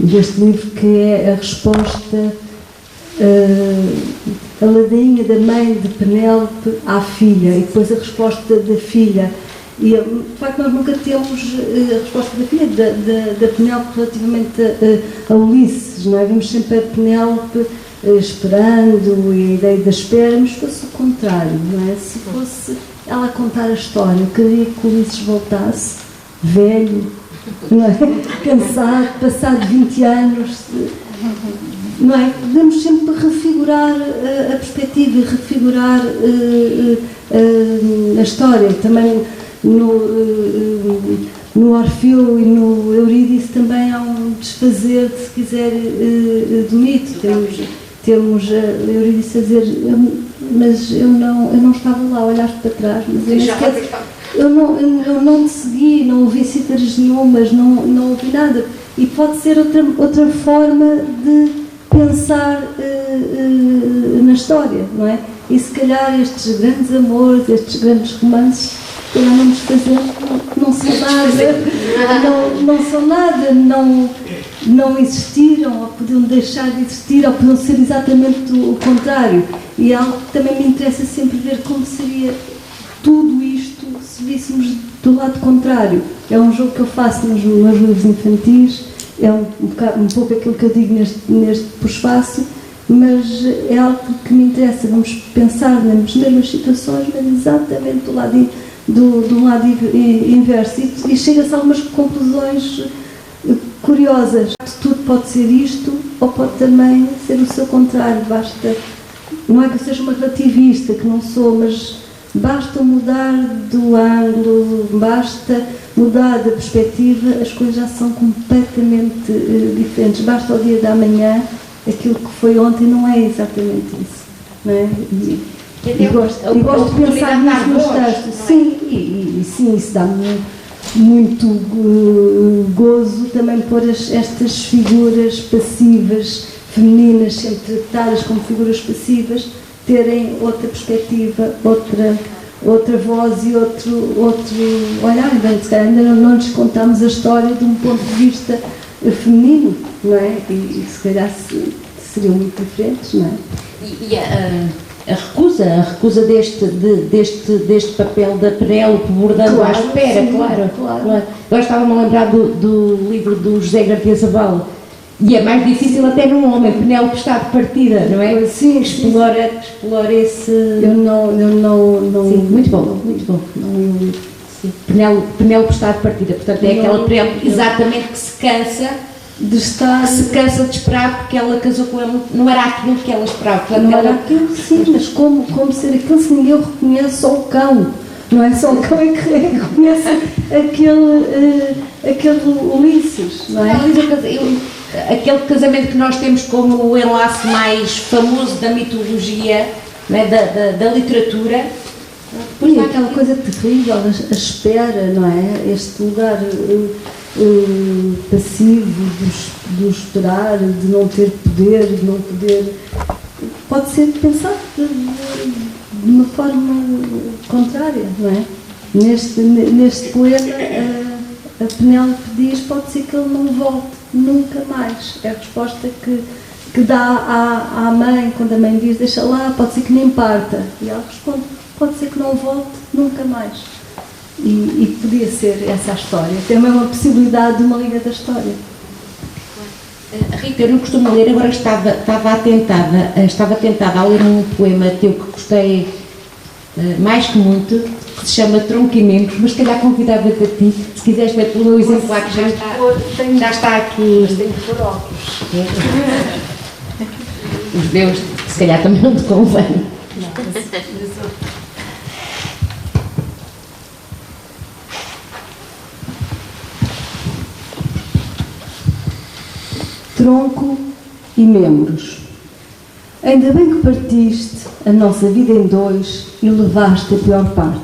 deste livro que é a resposta, a ladainha da mãe de Penélope à filha, e depois a resposta da filha. E, de facto, nós nunca temos a resposta da filha, da Penélope relativamente a Ulisses, não é? Vemos sempre a Penélope esperando, e a ideia da espera, mas fosse o contrário, não é? Se fosse ela a contar a história, eu queria que Ulisses voltasse, velho, não é? Cansado, passado 20 anos, não é? Podemos sempre refigurar a perspectiva e refigurar a história. Também no Orfeu e no Eurídice também há um desfazer, se quiser, do mito. Temos a Eurídice a dizer, mas eu não estava lá, olhaste para trás, mas eu não te segui, não ouvi cítaras nenhumas, não ouvi nada. E pode ser outra forma de pensar na história, não é? E se calhar estes grandes amores, estes grandes romances, não nos fazer, não são nada, não existiram, ou podiam deixar de existir, ou podiam ser exatamente o contrário. E é algo que também me interessa sempre ver como seria tudo isto se víssemos do lado contrário. É um jogo que eu faço nos meus livros infantis, é um pouco aquilo que eu digo neste pós-fácil, mas é algo que me interessa. Vamos pensar nas mesmas situações, mas exatamente do lado inverso, e chega-se a algumas conclusões curiosas. Tudo pode ser isto ou pode também ser o seu contrário. Basta, não é que eu seja uma relativista, que não sou, mas basta mudar do ângulo, basta mudar da perspectiva, as coisas já são completamente diferentes. Basta ao dia da manhã, aquilo que foi ontem não é exatamente isso. Não é? E gosto de pensar nisso nos textos. Sim, sim, isso dá-me muito gozo também pôr estas figuras passivas, femininas, sempre tratadas como figuras passivas, terem outra perspectiva, outra voz e outro olhar. Se calhar ainda não lhes contamos a história de um ponto de vista feminino, não é? E se calhar seriam muito diferentes, não é? E a recusa deste papel da Penélope bordando à espera, sim, claro. Eu estava-me a lembrar do livro do José Garcia Zavala, e é mais difícil até num homem. Penélope está de partida, não é? Sim, explora esse... Eu não sim, muito bom. Penélope está de partida, portanto é aquela Penélope exatamente que se cansa de esperar, porque ela casou com ele, não era aquilo que ela esperava. Portanto, não era aquilo, sim, mas como ser aquilo se ninguém o reconhece, só o cão, não é? Só o cão é que reconhece aquele Ulisses, não é? Aquele casamento que nós temos como o enlace mais famoso da mitologia, não é? da literatura. Pois é aquela coisa terrível, a espera, não é? Este lugar passivo de esperar, de não ter poder, de não poder. Pode ser pensado de uma forma contrária, não é? Neste poema, a Penélope diz: pode ser que ele não volte nunca mais. É a resposta que dá à mãe, quando a mãe diz: deixa lá, pode ser que nem parta. E ela responde: pode ser que não volte nunca mais. E podia ser essa a história. Também uma possibilidade de uma linha da história. Rita, eu não costumo ler, agora estava tentada a ler um poema teu que gostei mais que muito, que se chama Tronquimento, mas se calhar convidava-te a ti, se quiseres ler pelo meu exemplar, que já está aqui. Mas tenho que pôr óculos. Os meus, se calhar também não te convém. Tronco e membros. Ainda bem que partiste a nossa vida em dois e levaste a pior parte.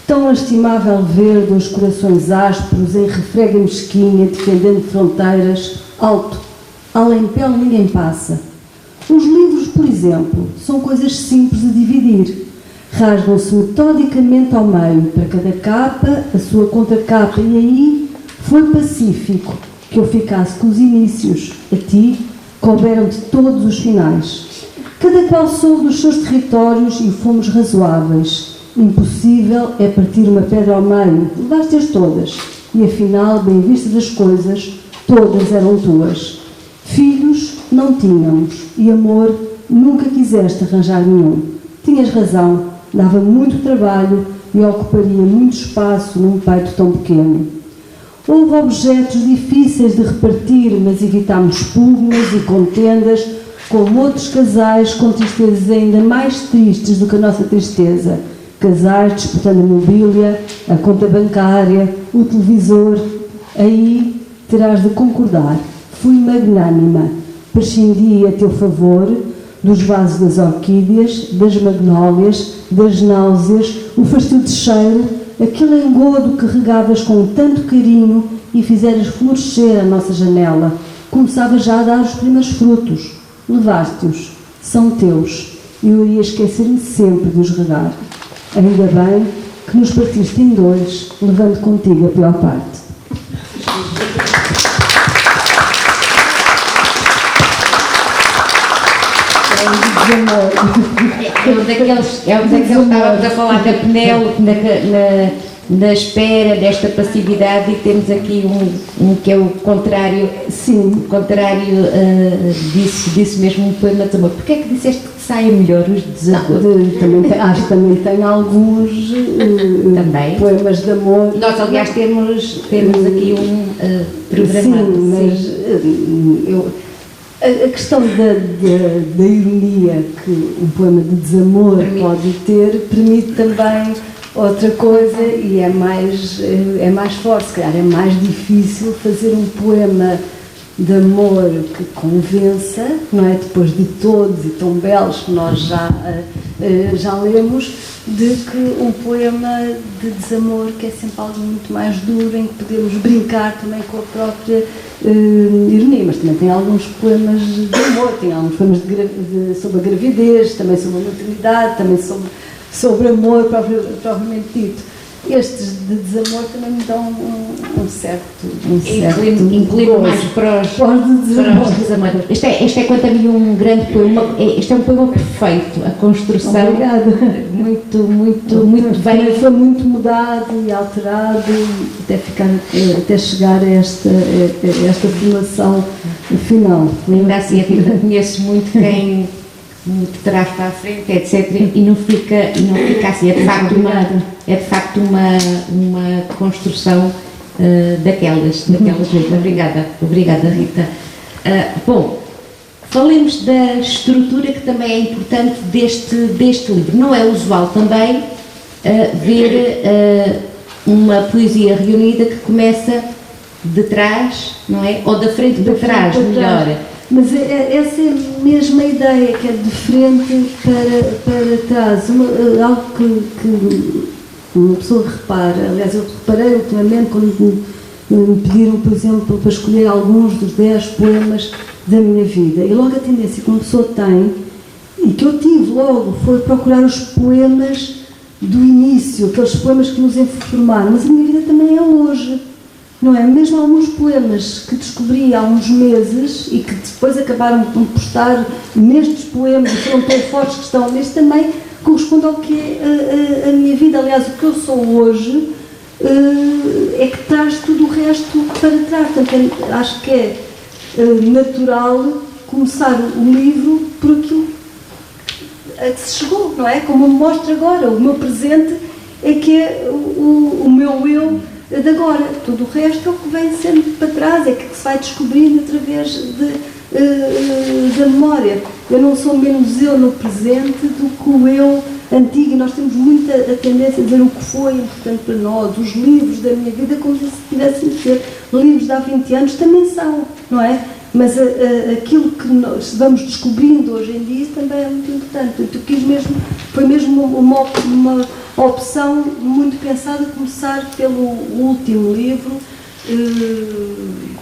Tão lastimável ver dois corações ásperos em refrega mesquinha, defendendo fronteiras, alto, além pele ninguém passa. Os livros, por exemplo, são coisas simples de dividir. Rasgam-se metodicamente ao meio, para cada capa, a sua contracapa, e aí foi pacífico que eu ficasse com os inícios. A ti couberam-te todos os finais. Cada qual soube dos seus territórios e fomos razoáveis. Impossível é partir uma pedra ao meio. Levaste-as todas. E afinal, bem vistas as coisas, todas eram tuas. Filhos não tínhamos e amor nunca quiseste arranjar nenhum. Tinhas razão, dava muito trabalho e ocuparia muito espaço num peito tão pequeno. Houve objetos difíceis de repartir, mas evitámos pugnas e contendas, como outros casais com tristezas ainda mais tristes do que a nossa tristeza. Casais disputando a mobília, a conta bancária, o televisor. Aí terás de concordar. Fui magnânima. Prescindi a teu favor dos vasos das orquídeas, das magnólias, das náuseas, o fastio de cheiro, aquele engodo que regavas com tanto carinho e fizeras florescer a nossa janela. Começava já a dar os primeiros frutos. Levaste-os. São teus. Eu iria esquecer-me sempre de os regar. Ainda bem que nos partiste em dois, levando contigo a pior parte. É um daqueles estávamos a falar da Penélope na espera, desta passividade, e temos aqui um que é o contrário, sim, o contrário disso mesmo, um poema de desamor. Porquê é que disseste que saem melhor os de desamor? Acho que também tem alguns também poemas de amor. Nós, aliás, temos aqui um programado. Sim, mas a questão da ironia que um poema de desamor pode ter, permite também outra coisa, e é mais forte, se calhar é mais difícil fazer um poema de amor que convença, não é? Depois de todos e tão belos que nós já lemos, de que um poema de desamor, que é sempre algo muito mais duro, em que podemos brincar também com a própria ironia, mas também tem alguns poemas de amor, tem alguns poemas sobre a gravidez, também sobre a maternidade, também sobre amor propriamente dito. Estes de desamor também me dão um certo incluído mais para os desamor. Este é quanto a mim um grande poema. Este é um poema perfeito. A construção. Obrigada. Muito bem. Foi muito mudado e alterado até chegar a esta formação final. Ainda assim, eu conheço muito quem de trás para a frente, etc. E não fica assim. É de facto uma construção daquelas letras. Obrigada, Rita. Bom, falemos da estrutura, que também é importante deste livro. Não é usual também ver uma poesia reunida que começa de trás, não é? Ou da frente para trás, melhor. Mas essa é a mesma ideia, que é de frente para trás. Algo que uma pessoa repara, aliás, eu reparei ultimamente quando me pediram, por exemplo, para escolher alguns dos 10 poemas da minha vida. E logo a tendência que uma pessoa tem, e que eu tive logo, foi procurar os poemas do início, aqueles poemas que nos informaram. Mas a minha vida também é hoje. Não é? Mesmo alguns poemas que descobri há uns meses e que depois acabaram por estar nestes poemas e foram tão fortes que estão neste, também corresponde ao que é a minha vida. Aliás, o que eu sou hoje é que traz tudo o resto para trás. Portanto, acho que é natural começar o livro por aquilo a que se chegou, não é? Como me mostra agora, o meu presente é que é o meu eu de agora. Tudo o resto é o que vem sempre para trás, é que se vai descobrindo através da memória. Eu não sou menos eu no presente do que o eu antigo, e nós temos muita a tendência a dizer o que foi importante para nós. Os livros da minha vida, como se tivessem de ser livros de há 20 anos, também são, não é? Mas aquilo que nós vamos descobrindo hoje em dia também é muito importante. Portanto, foi mesmo uma opção muito pensada, começar pelo último livro,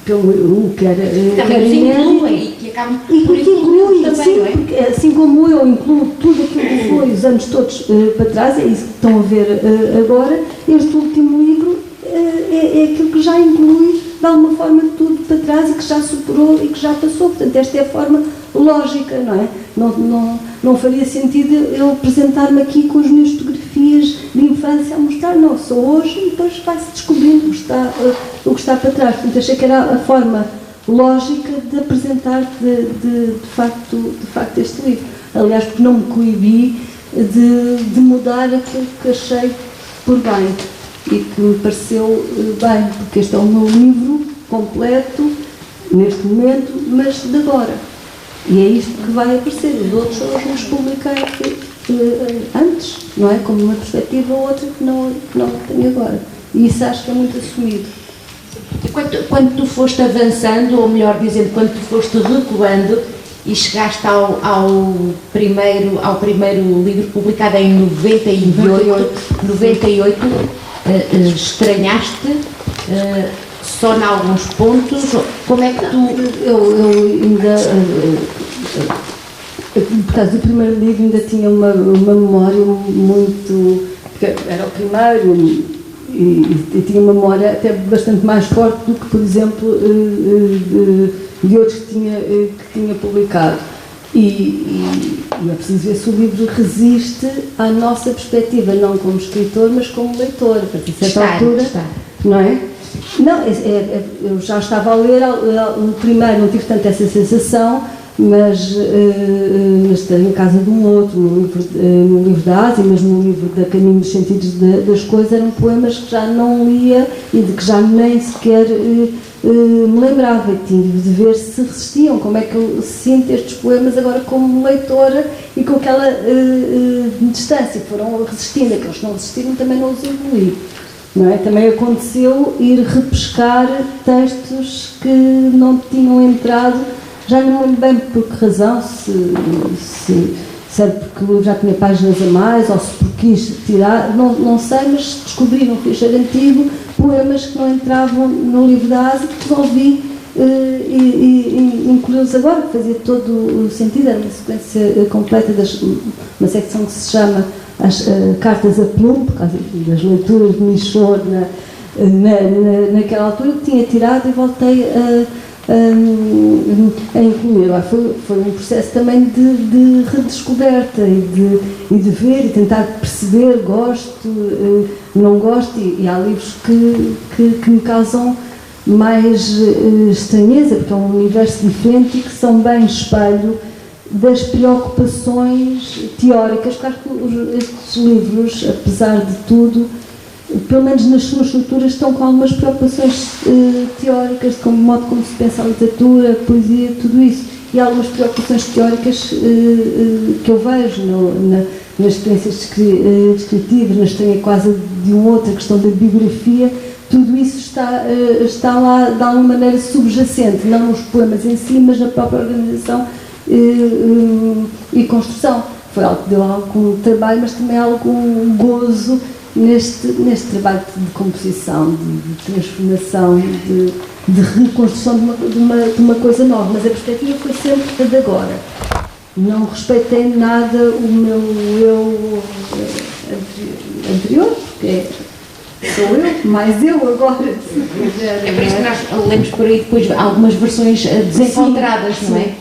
pelo que era incluem, e que acabam por inclui também, sim, não é? porque, assim como eu incluo tudo aquilo que foi os anos todos para trás, é isso que estão a ver agora. Este último livro é aquilo que já inclui de alguma forma tudo para trás e que já superou e que já passou. Portanto, esta é a forma lógica, não é? Não faria sentido eu apresentar-me aqui com as minhas fotografias de infância a mostrar, não, sou hoje, e depois vai-se descobrindo o que está para trás. Portanto, achei que era a forma lógica de apresentar de facto este livro. Aliás, porque não me coibi de mudar aquilo que achei por bem e que me pareceu bem, porque este é o meu livro completo neste momento, mas de agora. E é isto que vai aparecer. Os outros são os que publiquei antes, não é? Como uma perspectiva ou outra que não tenho agora. E isso acho que é muito assumido. Quando tu foste avançando, ou melhor dizendo, quando tu foste recuando e chegaste ao primeiro livro publicado em 98, estranhaste só em alguns pontos? Como é que tu... Eu ainda, por causa do primeiro livro, ainda tinha uma memória muito... Porque era o primeiro e tinha uma memória até bastante mais forte do que, por exemplo, de outros que tinha publicado. E é preciso ver se o livro resiste à nossa perspectiva, não como escritor, mas como leitor. A partir de certa altura, não é? Não, eu já estava a ler o primeiro, não tive tanto essa sensação, mas tenho em casa de um outro, no livro da Ásia, mas no livro da Caminho dos Sentidos das Coisas, eram poemas que já não lia e de que já nem sequer me lembrava, e tinha de ver se resistiam, como é que eu sinto estes poemas agora como leitora e com aquela distância. Foram resistindo, aqueles que não resistiram também não os engoli. Não é? Também aconteceu ir repescar textos que não tinham entrado, já não me lembro bem por que razão, se era porque o livro já tinha páginas a mais ou se porque quis tirar, não sei, mas descobri num ficheiro antigo poemas que não entravam no livro da Ásia, que resolvi incluí-los agora, que fazia todo o sentido. Era uma sequência completa, uma secção que se chama as Cartas a Plum, por causa das leituras de Michaud naquela altura, que tinha tirado e voltei a incluir. Foi um processo também de redescoberta e de ver e tentar perceber, gosto, não gosto, e há livros que me causam mais estranheza, porque é um universo diferente e que são bem espelho das preocupações teóricas, porque acho que estes livros, apesar de tudo, pelo menos nas suas estruturas, estão com algumas preocupações teóricas, de modo como se pensa a literatura, a poesia, tudo isso. E há algumas preocupações teóricas que eu vejo nas experiências descritivas, na estranha quase de outra questão da biografia. Tudo isso está lá de alguma maneira subjacente, não nos poemas em si, mas na própria organização e construção. Foi algo que deu algum trabalho, mas também algum gozo neste trabalho de composição, de transformação, de reconstrução de uma coisa nova. Mas a perspectiva foi sempre a de agora. Não respeitei nada o meu eu anterior, porque sou eu, mais eu agora. É por isso que nós lemos por aí depois algumas versões desencontradas, não é?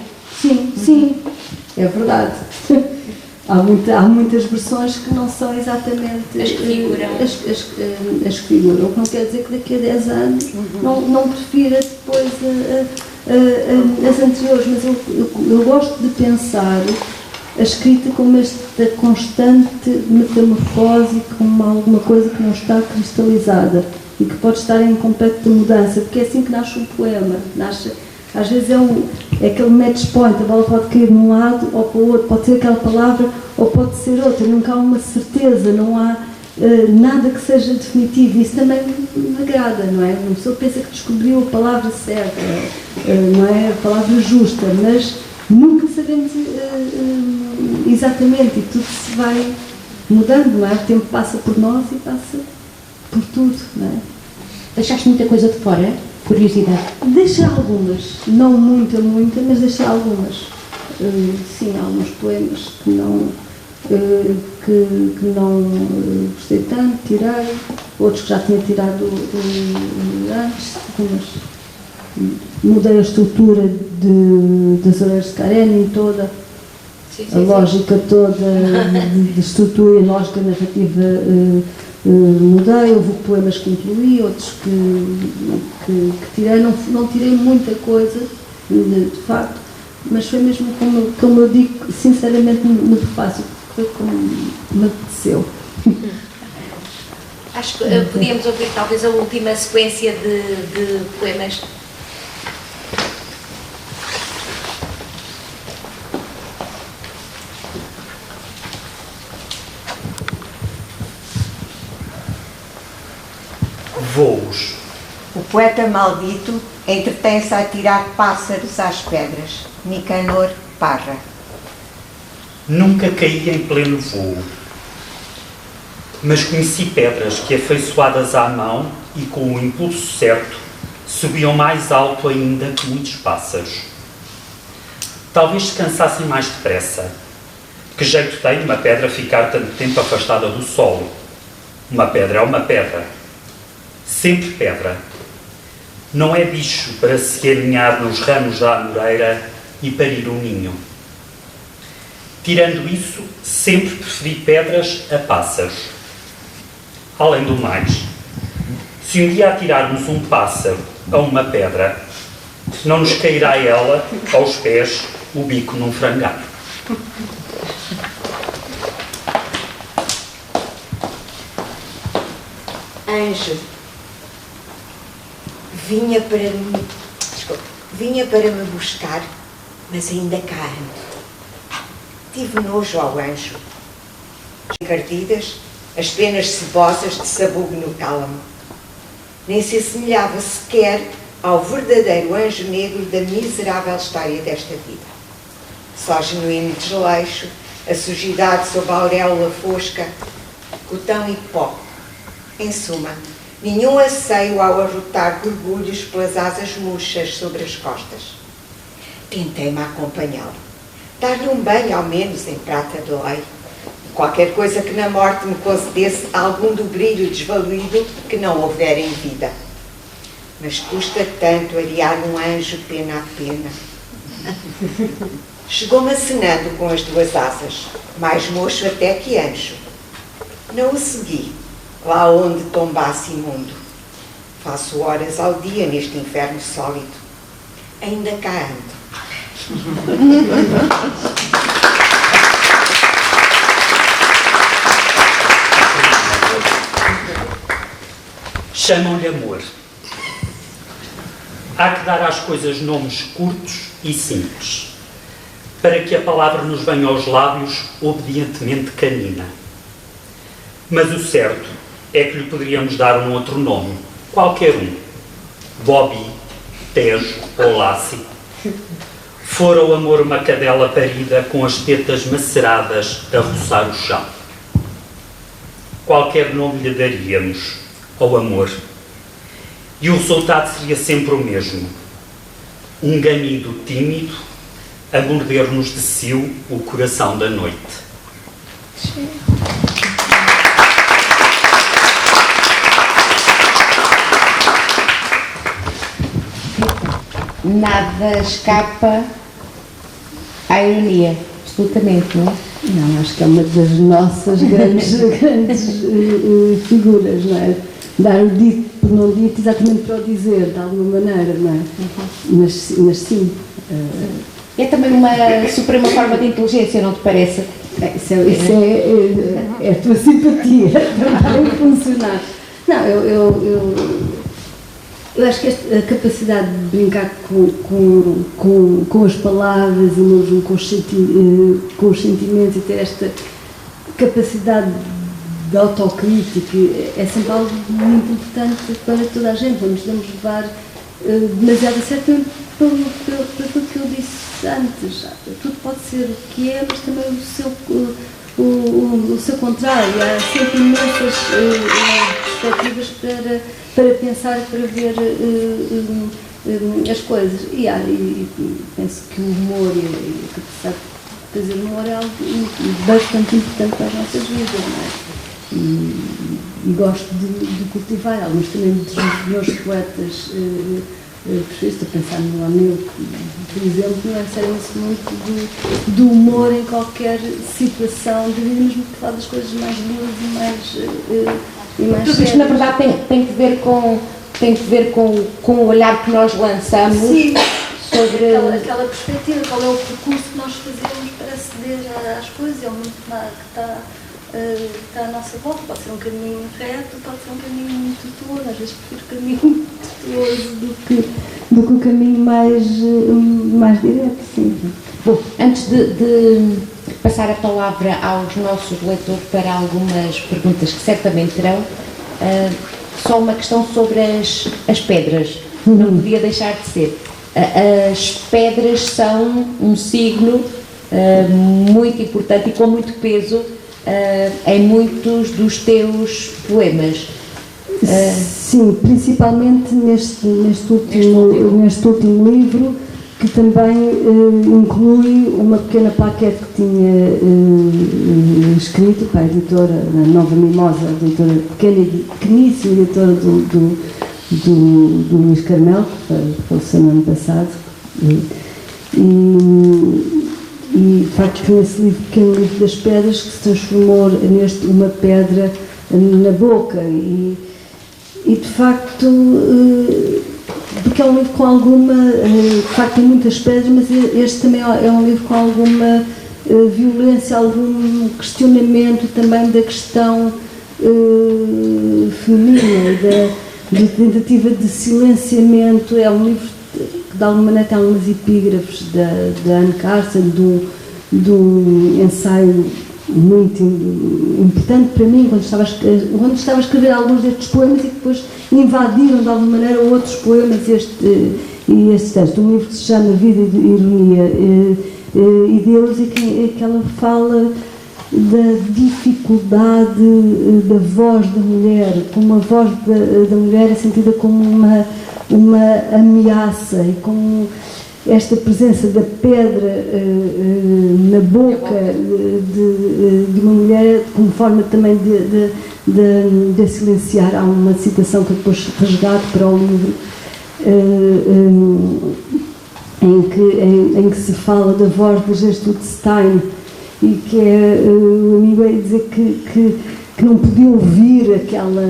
Sim, é verdade. Há muitas versões que não são exatamente as que figuram. As que figuram. O que não quer dizer que daqui a 10 anos não prefira depois as anteriores, mas eu gosto de pensar a escrita como esta constante metamorfose, como alguma coisa que não está cristalizada e que pode estar em completa mudança, porque é assim que nasce um poema. Às vezes é aquele match point, a bola pode cair num lado ou para o outro, pode ser aquela palavra ou pode ser outra, nunca há uma certeza, não há nada que seja definitivo. Isso também me agrada, não é? Uma pessoa pensa que descobriu a palavra certa, não é? A palavra justa, mas nunca sabemos exatamente, e tudo se vai mudando, não é? O tempo passa por nós e passa por tudo, não é? Deixaste muita coisa de fora? Curiosidade? Deixei algumas, não muita, mas deixei algumas. Sim, alguns poemas que não gostei tanto, tirei, outros que já tinha tirado antes, mudei a estrutura das Oreiras de Karenin toda, a lógica toda de estrutura e lógica narrativa mudei, houve poemas que incluí, outros que tirei, não tirei muita coisa, de facto, mas foi mesmo como eu digo, sinceramente, no prefácio, foi como me apeteceu. Acho que podíamos ouvir talvez a última sequência de poemas. Voos. O poeta maldito entretém-se a atirar pássaros às pedras. Nicanor Parra. Nunca caí em pleno voo, mas conheci pedras que, afeiçoadas à mão e com o impulso certo, subiam mais alto ainda que muitos pássaros. Talvez se cansassem mais depressa. Que jeito tem uma pedra ficar tanto tempo afastada do solo? Uma pedra é uma pedra. Sempre pedra. Não é bicho para se aninhar nos ramos da amoreira e parir um ninho. Tirando isso, sempre preferi pedras a pássaros. Além do mais, se um dia atirarmos um pássaro a uma pedra, não nos cairá ela aos pés o bico num frangalho. Anjo, vinha para me buscar, mas ainda cá ando. Tive nojo ao anjo. Encardidas, as penas cebosas de sabugo no tálamo. Nem se assemelhava sequer ao verdadeiro anjo negro da miserável história desta vida. Só genuíno desleixo, a sujidade sob a auréola fosca, cotão e pó. Em suma, nenhum asseio ao arrotar gorgulhos pelas asas murchas sobre as costas. Tentei-me acompanhá-lo, dar-lhe um banho ao menos em prata de lei, qualquer coisa que na morte me concedesse algum do brilho desvaluído que não houver em vida. Mas custa tanto arear um anjo pena a pena. Chegou-me acenando com as duas asas, mais mocho até que anjo. Não o segui, lá onde tombasse imundo. Faço horas ao dia neste inferno sólido. Ainda cá ando. Chamam-lhe amor. Há que dar às coisas nomes curtos e simples, para que a palavra nos venha aos lábios obedientemente canina. Mas o certo é que lhe poderíamos dar um outro nome, qualquer um. Bobby, Tejo ou Lassie. Fora o amor uma cadela parida com as tetas maceradas a roçar o chão. Qualquer nome lhe daríamos ao amor. E o resultado seria sempre o mesmo. Um ganido tímido a morder-nos de cio o coração da noite. Nada escapa à ironia, absolutamente, não é? Não, acho que é uma das nossas grandes figuras, não é? Dar o dito por não dito exatamente para o dizer, de alguma maneira, não é? Mas sim. É também uma suprema forma de inteligência, não te parece? Isso é a tua simpatia também funcionar. Não, eu acho que a capacidade de brincar com as palavras e mesmo com os sentimentos e ter esta capacidade de autocrítica é sempre algo muito importante para toda a gente. Não nos devemos levar demasiado a sério por tudo que eu disse antes. Tudo pode ser o que é, mas também o seu contrário. Há sempre imensas perspectivas para pensar e para ver as coisas. E penso que o humor e a capacidade de fazer humor é algo bastante importante para as nossas vidas, não é? E gosto de cultivar. Alguns também dos meus poetas preferidos, a pensar no Amil, por exemplo, não é serem-se muito do humor em qualquer situação da vida, mesmo que falar das coisas mais boas e mais tudo isto, na verdade, tem que ver com o olhar que nós lançamos. Sim, sobre aquela perspectiva, qual é o percurso que nós fazemos para aceder às coisas, é o mundo que está à nossa volta. Pode ser um caminho reto, pode ser um caminho muito tortuoso. Às vezes prefiro o caminho tortuoso do que o caminho mais direto, sim. Bom, antes de passar a palavra aos nossos leitores para algumas perguntas que certamente terão, só uma questão sobre as pedras. Não podia deixar de ser. As pedras são um signo muito importante e com muito peso em muitos dos teus poemas. Sim, principalmente neste último livro, que também inclui uma pequena plaquete que tinha escrito para a editora, a Nova Mimosa, a editora pequeníssima editora do Luís Carmel, que foi no ano passado. de facto foi esse livro, Pequeno Livro das Pedras, que se transformou neste Uma Pedra na Boca, e de facto, porque é um livro com alguma, de facto tem muitas pedras, mas este também é um livro com alguma violência, algum questionamento também da questão feminina, da tentativa de silenciamento. É um livro que de alguma maneira tem algumas epígrafes da Anne Carson, de um ensaio muito importante para mim, quando estava a escrever alguns destes poemas, e que depois invadiram de alguma maneira outros poemas e este texto. Um livro que se chama Vida, Ironia e Deus, e que ela fala da dificuldade da voz da mulher, como a voz da mulher é sentida como uma ameaça, e como esta presença da pedra na boca de uma mulher como forma também de silenciar. Há uma citação que eu depois resgato para o livro, em que se fala da voz de Gertrude Stein, e que o amigo ia dizer que não podia ouvir aquela,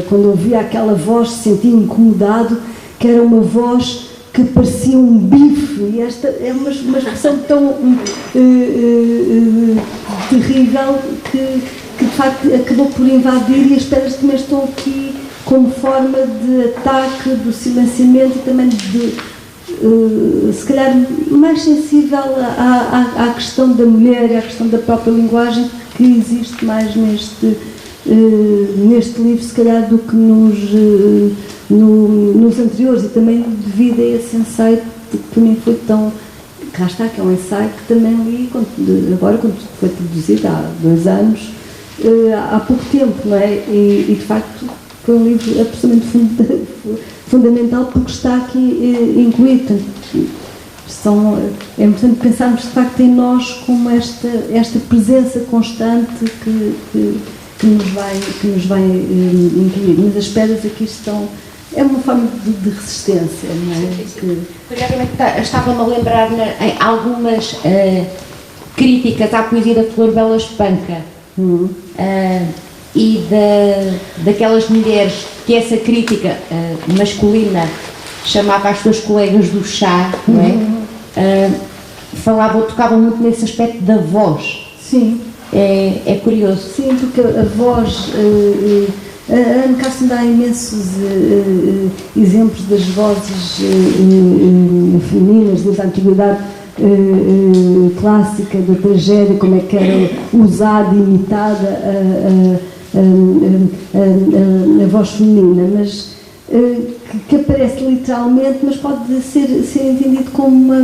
quando ouvia aquela voz se sentia incomodado, que era uma voz que parecia um bife, e esta é uma expressão tão terrível que de facto acabou por invadir, e as pedras também estão aqui como forma de ataque, do silenciamento, e também se calhar mais sensível à questão da mulher e à questão da própria linguagem, que existe mais neste livro, se calhar, do que nos anteriores, e também devido a esse ensaio que para mim foi tão... Cá está, que é um ensaio que também li agora, quando foi traduzido há 2 anos, há pouco tempo, não é? E de facto foi um livro absolutamente fundamental, porque está aqui incluído. É importante pensarmos de facto em nós como esta presença constante que nos vai incluir. Mas as pedras aqui estão... É uma forma de resistência, não é? Curiosamente, estava-me a lembrar em algumas críticas à poesia da Flor Bela Espanca, e daquelas mulheres que essa crítica masculina chamava as suas colegas do chá, não é? Tocavam muito nesse aspecto da voz. Sim. É curioso. Sim, porque a voz... A Anne Carson dá imensos exemplos das vozes femininas, desde a antiguidade clássica, da tragédia, como é que era usada e imitada a voz feminina, mas que aparece literalmente, mas pode ser entendido como uma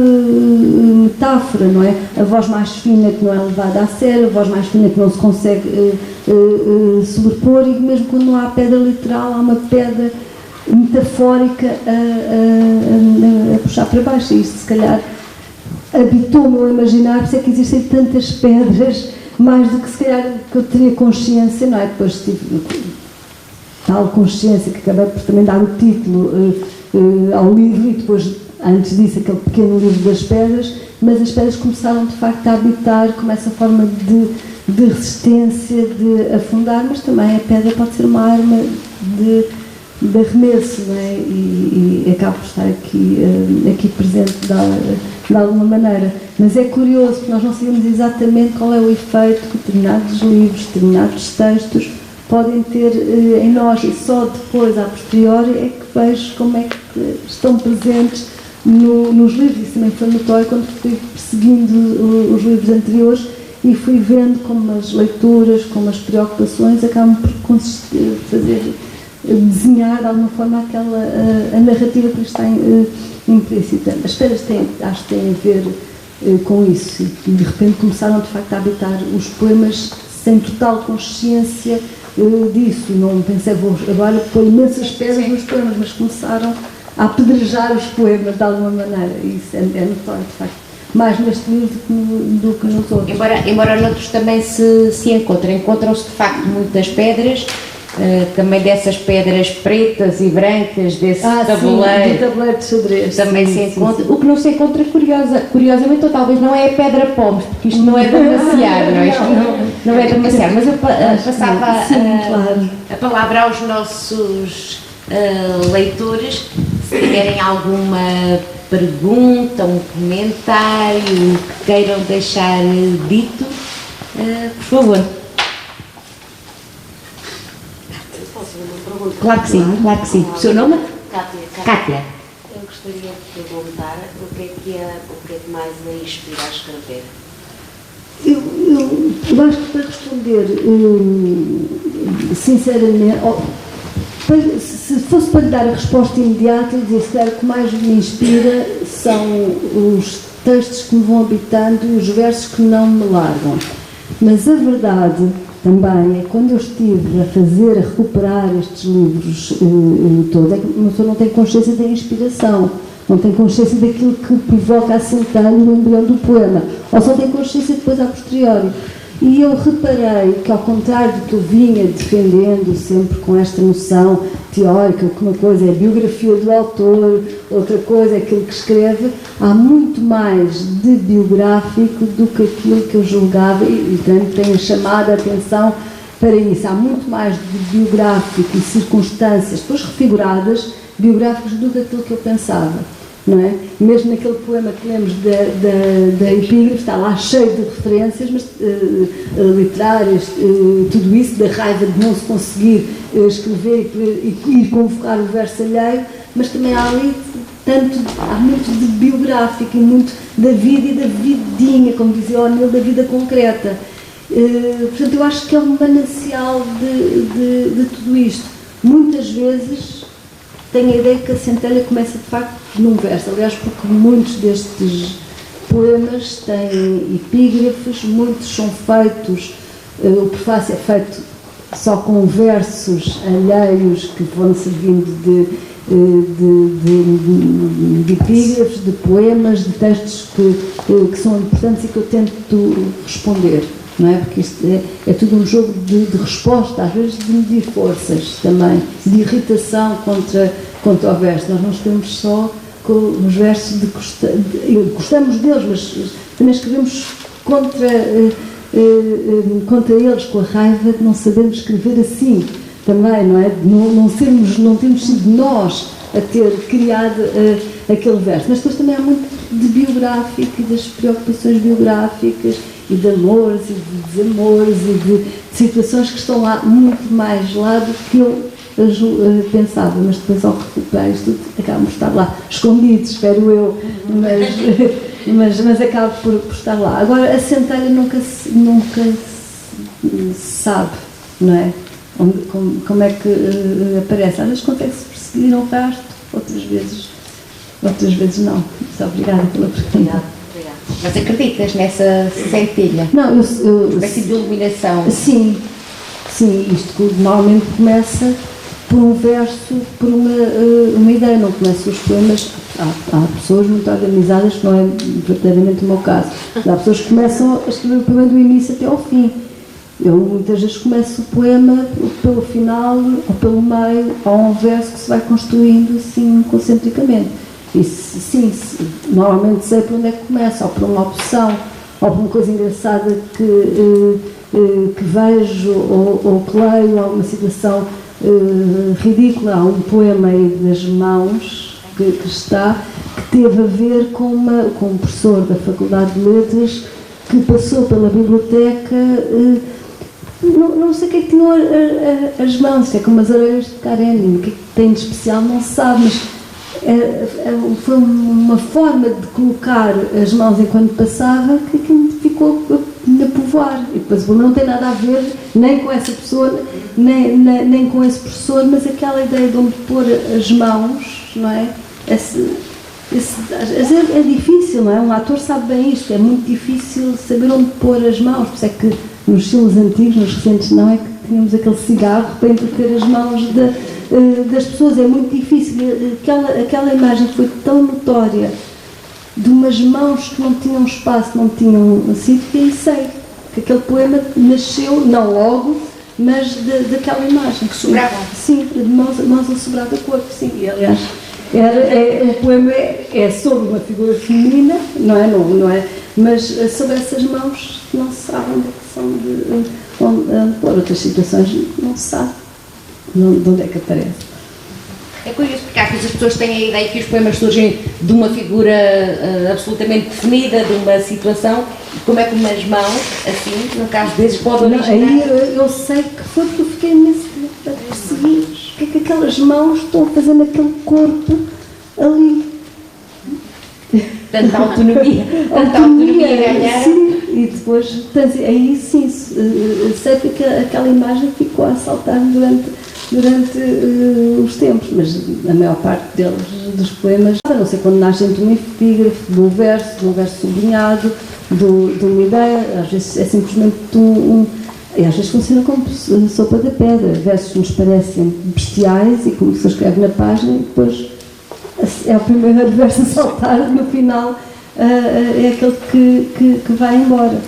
metáfora, não é? A voz mais fina que não é levada a sério, a voz mais fina que não se consegue sobrepor, e mesmo quando não há pedra literal, há uma pedra metafórica a puxar para baixo, e isto se calhar habitou-me a imaginar, por isso é que existem tantas pedras, mais do que se calhar que eu teria consciência, não é? Depois tive tal consciência que acabei por também dar o título ao livro, e depois, antes disso, aquele Pequeno Livro das Pedras, mas as pedras começaram de facto a habitar como essa forma de resistência, de afundar, mas também a pedra pode ser uma arma de arremesso, não é? E acaba por estar aqui presente de alguma maneira. Mas é curioso, porque nós não sabemos exatamente qual é o efeito que determinados livros, determinados textos podem ter em nós, e só depois, a posteriori, é que vejo como é que estão presentes nos livros. Isso também foi notório quando fui perseguindo os livros anteriores e fui vendo como as leituras, como as preocupações acabam por desenhar de alguma forma a narrativa que está implícita. As pedras acho que têm a ver com isso, e de repente começaram de facto a habitar os poemas sem total consciência disso. Não pensei, vou agora pôr imensas pedras nos poemas, mas começaram a apedrejar os poemas de alguma maneira, e isso é notório de facto, mais neste livro do que nos outros. Embora noutros também se encontram-se de facto muitas pedras, também dessas pedras pretas e brancas, desse tabuleiro. Sim, do tabuleiro de xadrez. Também sim, se encontra. sim. O que não se encontra, curiosamente, ou talvez não é a pedra pomes, porque isto não é de amaciar, não é? Isto não é de amaciar. Mas eu passava claro. a palavra aos nossos leitores, se tiverem alguma pergunta, um comentário que queiram deixar dito, por favor. Posso fazer uma pergunta? Claro que sim, claro que sim. O seu nome? Cátia. Eu gostaria de perguntar o que é que mais a inspira a escrever? Eu acho que para responder sinceramente, se fosse para lhe dar a resposta imediata, eu dizia que o que mais me inspira são os textos que me vão habitando e os versos que não me largam. Mas a verdade também é que quando eu estive a recuperar estes livros todos, é que uma pessoa não tem consciência da inspiração, não tem consciência daquilo que provoca a centelha no embrião do poema, ou só tem consciência depois a posteriori. E eu reparei que, ao contrário do que eu vinha defendendo sempre com esta noção teórica, que uma coisa é a biografia do autor, outra coisa é aquilo que escreve, há muito mais de biográfico do que aquilo que eu julgava e tenho chamado a atenção para isso. Há muito mais de biográfico e circunstâncias, depois refiguradas, biográficos do que aquilo que eu pensava. Não é? Mesmo naquele poema que lemos da epígrafe, está lá cheio de referências mas, literárias, tudo isso, da raiva de não se conseguir escrever e ir convocar o verso alheio, mas também há ali há muito de biográfico e muito da vida e da vidinha, como dizia o O'Neill, da vida concreta. Portanto, eu acho que é um manancial de tudo isto. Muitas vezes tenho a ideia que a centelha começa de facto num verso, aliás, porque muitos destes poemas têm epígrafes, muitos são feitos, o prefácio é feito só com versos alheios que vão servindo de epígrafes, de poemas, de textos que são importantes e que eu tento responder. Não é? Porque isto é tudo um jogo de resposta, às vezes de medir forças também, de irritação contra o verso. Nós não escrevemos só com os versos gostamos deles, mas também escrevemos contra eles, com a raiva de não sabermos escrever assim também, não é? Não temos sido nós a ter criado aquele verso. Mas depois também há muito de biográfico e das preocupações biográficas e de amores e de desamores e de situações que estão lá muito mais lá do que eu pensava, mas depois ao recuperar isto tudo acabam por estar lá escondidos, espero eu, mas acaba por estar lá. Agora a centelha nunca se sabe, não é? Como é que aparece. Às vezes consegue-se perseguir um rastro, outras vezes não. Muito obrigada pela pergunta. Mas acreditas nessa centelha? Não, eu espécie de iluminação. Sim, isto normalmente começa por um verso, por uma ideia, não começa os poemas. Há pessoas muito organizadas, que não é verdadeiramente o meu caso. Há pessoas que começam a escrever o poema do início até ao fim. Eu muitas vezes começo o poema pelo final ou pelo meio, ou um verso que se vai construindo assim concentricamente. E sim, normalmente sei por onde é que começa, ou por uma opção, ou por uma coisa engraçada que vejo ou que leio, ou uma situação ridícula. Há um poema aí das mãos que teve a ver com um professor da Faculdade de Letras que passou pela biblioteca, não sei o que é que tinham as mãos, é como as orelhas de Karen, o que é que tem de especial não se sabe, mas foi uma forma de colocar as mãos enquanto passava que me ficou a povoar. E depois não tem nada a ver nem com essa pessoa, nem com esse professor, mas aquela ideia de onde pôr as mãos, não é? É difícil, não é? Um ator sabe bem isto, é muito difícil saber onde pôr as mãos, por isso é que nos filmes antigos, nos recentes não, é que tínhamos aquele cigarro para entreter as mãos das pessoas, é muito difícil. Aquela imagem foi tão notória de umas mãos que não tinham espaço, não tinham sítio, e aí sei que aquele poema nasceu, não logo, mas daquela imagem. Que sobrava. Sim, de mãos a sobrar do corpo, sim. E, aliás, o poema é sobre uma figura feminina, não é? Mas sobre essas mãos não se sabe onde é que são, por outras situações não se sabe de onde é que aparece. É curioso porque às vezes as pessoas têm a ideia que os poemas surgem de uma figura absolutamente definida, de uma situação, e como é que umas mãos, assim, no caso desses, podem originar... Aí eu sei que foi porque eu fiquei nesse a perseguir o que é que aquelas mãos estão a fazer naquele corpo ali. Tanta autonomia ganhar. Sim, e depois, aí sim, sei que aquela imagem ficou a saltar durante os tempos, mas a maior parte dos poemas, não sei quando nasce entre um epígrafe, do verso sublinhado, de uma ideia, às vezes é simplesmente e às vezes funciona como sopa da pedra, versos nos parecem bestiais e como se escreve na página e depois é o primeiro verso a saltar, no final é aquele que vai embora.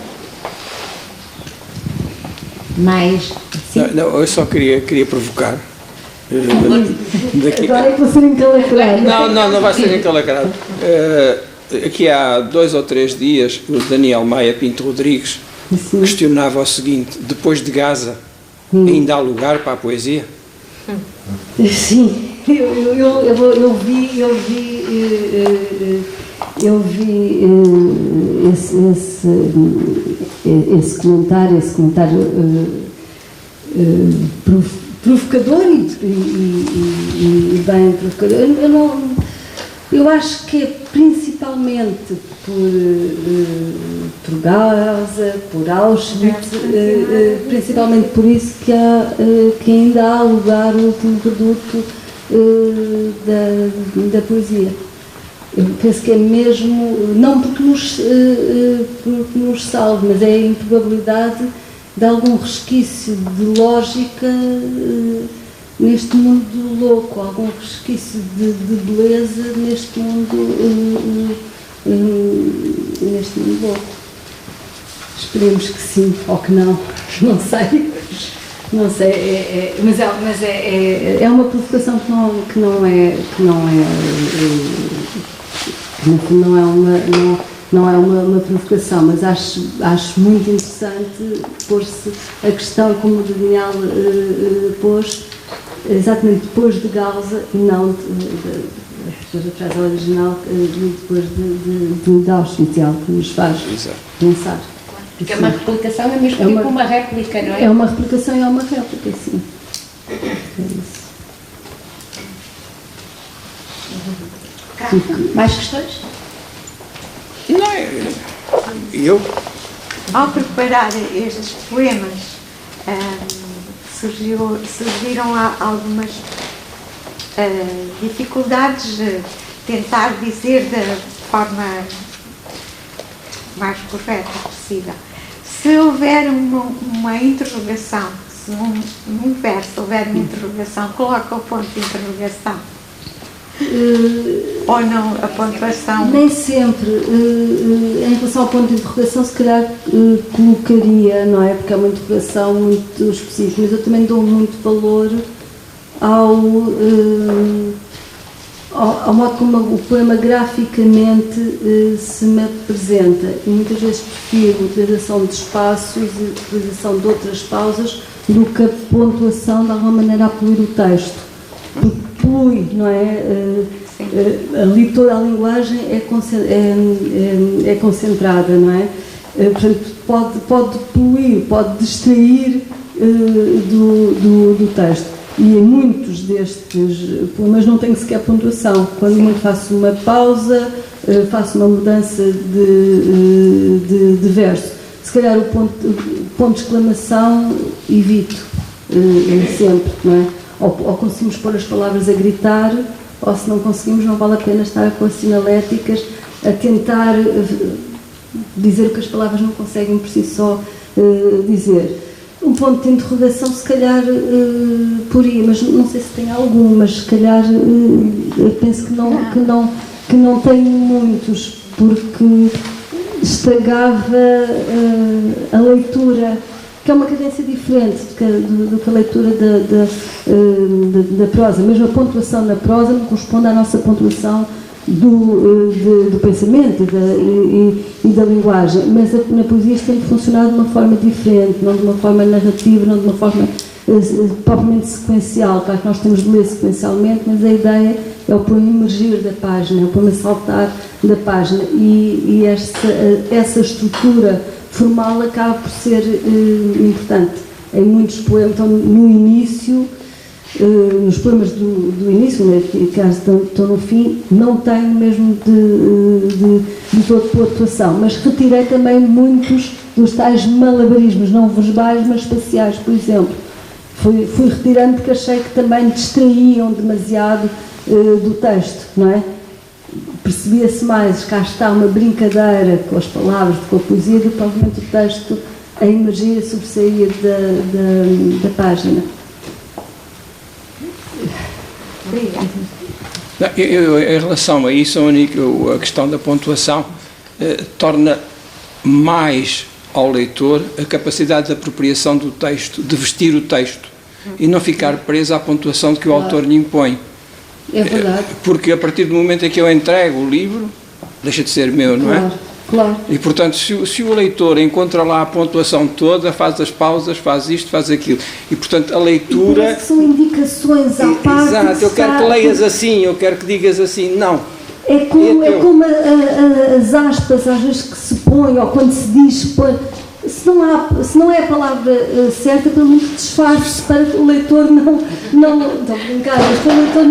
Mas, sim. Não, eu só queria provocar. Agora é que vou ser encalacrado. Não vai ser encalacrado. Aqui há 2 ou 3 dias, o Daniel Maia Pinto Rodrigues questionava o seguinte: depois de Gaza, ainda há lugar para a poesia? Sim, eu vi esse comentário provocador e bem provocador. Eu acho que é principalmente por Gaza, por Auschwitz, principalmente por isso que ainda há lugar no último produto da poesia. Eu penso que é mesmo, não porque nos salve, mas é a improbabilidade de algum resquício de lógica neste mundo louco, algum resquício de beleza neste mundo louco. Esperemos que sim, ou que não sei. Não sei, mas é uma provocação que não é uma provocação, mas acho muito interessante pôr-se a questão como o Daniel pôs, exatamente depois de Gaza e não depois da frase original, depois de Auschwitz, algo que nos faz pensar. Porque é uma replicação, é mesmo tipo uma réplica, não é? É uma replicação e é uma réplica, sim. É isso. Mais questões? Eu? Ao preparar estes poemas, surgiram algumas dificuldades de tentar dizer da forma mais correta possível. Se houver uma interrogação, se num verso houver uma interrogação, coloca o ponto de interrogação. Ou não, a pontuação? Nem sempre. Em relação ao ponto de interrogação, se calhar colocaria, não é? Porque é uma interrogação muito específica, mas eu também dou muito valor ao modo como o poema graficamente se me apresenta. E muitas vezes prefiro a utilização de espaços e a utilização de outras pausas do que a pontuação de alguma maneira a poluir o texto. Porque polui, não é? Ali toda a linguagem é concentrada, não é? Portanto, pode poluir, pode distrair do texto. E em muitos destes poemas não tenho sequer pontuação. Quando muito faço uma pausa, faço uma mudança de verso. Se calhar o ponto de exclamação evito sempre, não é? Ou conseguimos pôr as palavras a gritar, ou se não conseguimos, não vale a pena estar com as sinaléticas a tentar dizer o que as palavras não conseguem por si só dizer. Um ponto de interrogação, se calhar, por aí, mas não sei se tem algum, mas se calhar penso que não tenho muitos, porque estragava a leitura que é uma cadência diferente do que a leitura da prosa. Mesmo a pontuação na prosa não corresponde à nossa pontuação do pensamento e da linguagem, mas na poesia isto tem que funcionar de uma forma diferente, não de uma forma narrativa, não de uma forma propriamente sequencial. Claro que nós temos de ler sequencialmente, mas a ideia é o poema emergir da página, é o poema saltar da página, e essa estrutura formal acaba por ser importante. Em muitos poemas, então, no início, nos poemas do início, né, que estão no fim, não tenho mesmo de toda pontuação, mas retirei também muitos dos tais malabarismos, não verbais, mas espaciais, por exemplo. Fui retirando porque achei que também distraíam demasiado do texto, não é? Percebia-se mais, cá está uma brincadeira com as palavras, com a poesia, do que provavelmente o texto a emergir, a sobressair da página. Em relação a isso, a questão da pontuação torna mais ao leitor a capacidade de apropriação do texto, de vestir o texto e não ficar preso à pontuação que o autor lhe impõe. É verdade. Porque a partir do momento em que eu entrego o livro, deixa de ser meu, não é? Claro. E portanto, se o leitor encontra lá a pontuação toda, faz as pausas, faz isto, faz aquilo. E portanto, a leitura... E são indicações à parte. Exato, eu quero que leias assim, eu quero que digas assim. Não. É como as aspas, às vezes, que se põe, ou quando se diz, se não é a palavra certa, pelo menos disfarce para que o leitor não brincar, mas para o leitor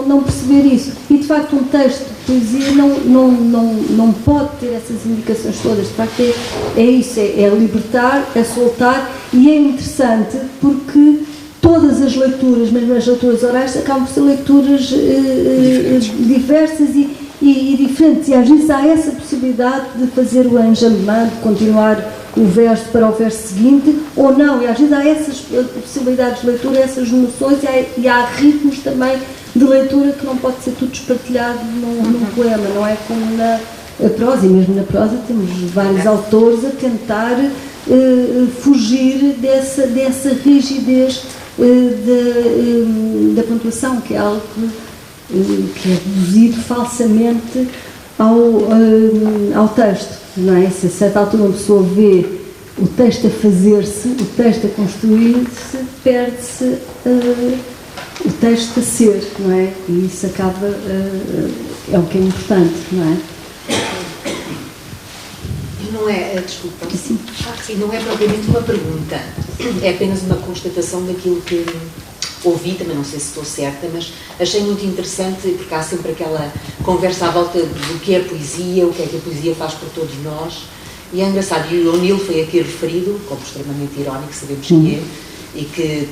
não perceber isso. E de facto um texto de poesia não pode ter essas indicações todas. De facto é isso, é libertar, é soltar, e é interessante porque todas as leituras, mesmo as leituras orais, acabam por ser leituras diversas e diferentes, e às vezes há essa possibilidade de fazer o enjambement, de continuar o verso para o verso seguinte, ou não, e às vezes há essas possibilidades de leitura, essas noções, e há ritmos também de leitura que não pode ser tudo espartilhado num poema, não é como na prosa, e mesmo na prosa temos vários autores a tentar fugir dessa rigidez da pontuação, que é algo que é deduzido falsamente ao texto, não é? Se a certa altura uma pessoa vê o texto a fazer-se, o texto a construir-se, perde-se o texto a ser, não é? E isso acaba, é o que é importante, não é? Não é, desculpa, sim, não é propriamente uma pergunta, é apenas uma constatação daquilo que ouvi, também não sei se estou certa, mas achei muito interessante, porque há sempre aquela conversa à volta do que é poesia, o que é que a poesia faz por todos nós, e é engraçado, e o O'Neill foi aqui referido, como extremamente irónico, sabemos que é, e que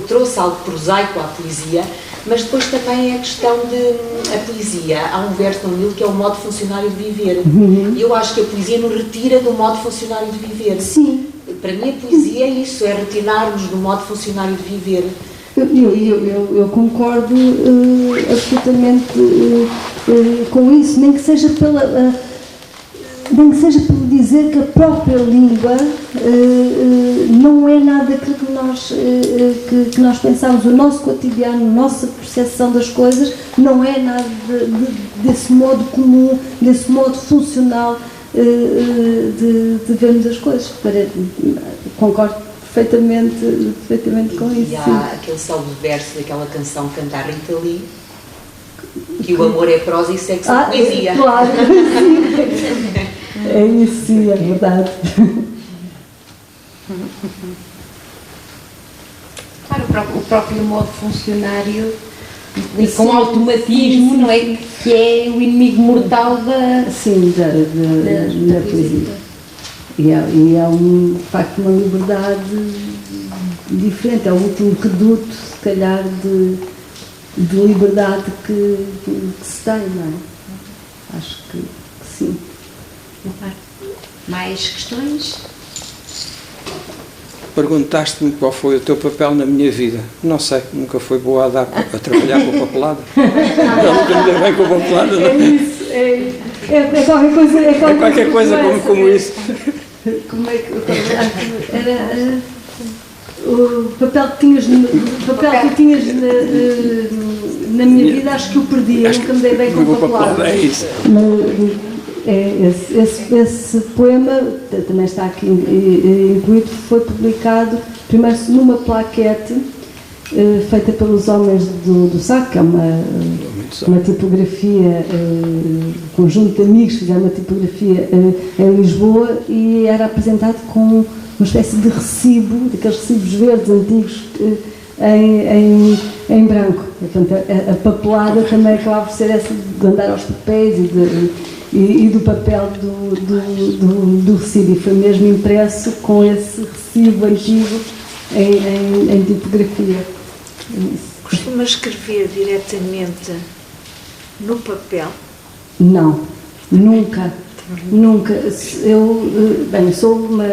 trouxe algo prosaico à poesia, mas depois também é a questão de a poesia. Há um verso no O'Neill que é o modo funcionário de viver. E eu acho que a poesia nos retira do modo funcionário de viver. Sim. Para mim a poesia é isso, é retirar-nos do modo funcionário de viver. Eu concordo absolutamente com isso, nem que seja pelo dizer que a própria língua não é nada aquilo que nós pensamos. O nosso cotidiano, a nossa percepção das coisas não é nada desse modo comum, desse modo funcional de vermos as coisas. Concordo perfeitamente com isso. E há aquele célebre verso daquela canção que canta a Rita Lee, que o amor é prosa e sexo é poesia. Claro, é isso, sim, é verdade. Claro, o próprio modo funcionário e com automatismo, não é? Que é o inimigo mortal da poesia. E é de facto uma liberdade diferente, é o último reduto, se calhar, de liberdade que se tem, não é? Acho que sim. Mais questões? Perguntaste-me qual foi o teu papel na minha vida. Não sei, nunca foi boa a trabalhar com papelada. Nunca me dei bem com papelada. É isso, é qualquer coisa. É qualquer coisa como isso. Como é que era o papel que tinhas, na minha vida, acho que o perdi, eu nunca me dei bem com o papelado. É isso. Esse poema também está aqui incluído, foi publicado primeiro numa plaquete feita pelos Homens do Saco, que é uma tipografia, um conjunto de amigos fizeram uma tipografia em Lisboa, e era apresentado com uma espécie de recibo, daqueles recibos verdes antigos em branco. Portanto, a papelada também acabava por ser essa de andar aos papéis e do papel do recibo, e foi mesmo impresso com esse recibo antigo em tipografia. Costuma escrever diretamente no papel? Não, nunca. Eu sou uma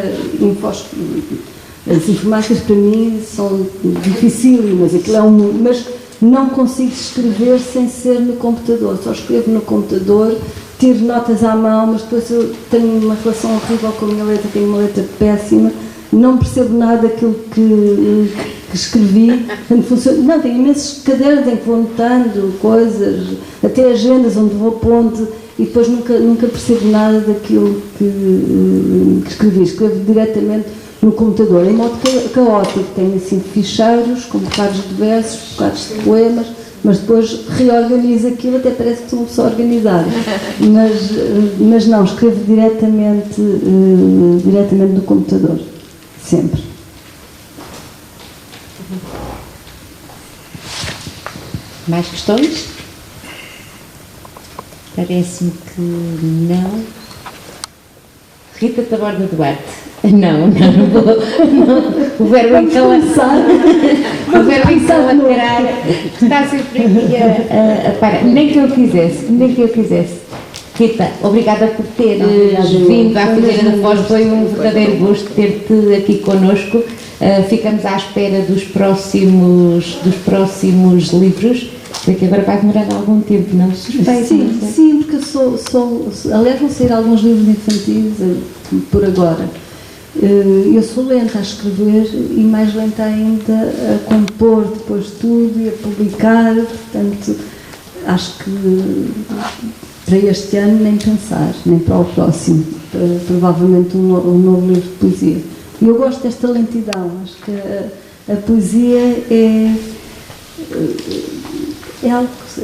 as informáticas para mim são dificílimas, aquilo é mas não consigo escrever sem ser no computador, só escrevo no computador, tiro notas à mão, mas depois eu tenho uma relação horrível com a minha letra, tenho uma letra péssima, não percebo nada daquilo que escrevi. Não, tenho imensos cadernos em que vou notando coisas, até agendas onde vou pondo, e depois nunca percebo nada daquilo que escrevi. Escrevo diretamente no computador, em modo caótico. Tenho assim ficheiros com bocados de versos, bocados de poemas, mas depois reorganizo aquilo, até parece que sou uma pessoa organizada. Mas não, escrevo diretamente no computador, sempre. Mais questões? Parece-me que não. Rita Taborda Duarte. Não vou. O verbo encalçar. O verbo encalçar está sempre aqui para. Nem que eu quisesse. Rita, obrigada por teres vindo à Figueira da Foz. Foi um verdadeiro gosto ter-te aqui connosco. Ficamos à espera dos próximos livros, porque agora vai demorar algum tempo, não? Sim, porque aliás, vão sair alguns livros infantis por agora. Eu sou lenta a escrever e mais lenta ainda a compor depois tudo e a publicar, portanto, acho que para este ano nem pensar, nem para o próximo, provavelmente um novo livro de poesia. E eu gosto desta lentidão, acho que a poesia é algo que,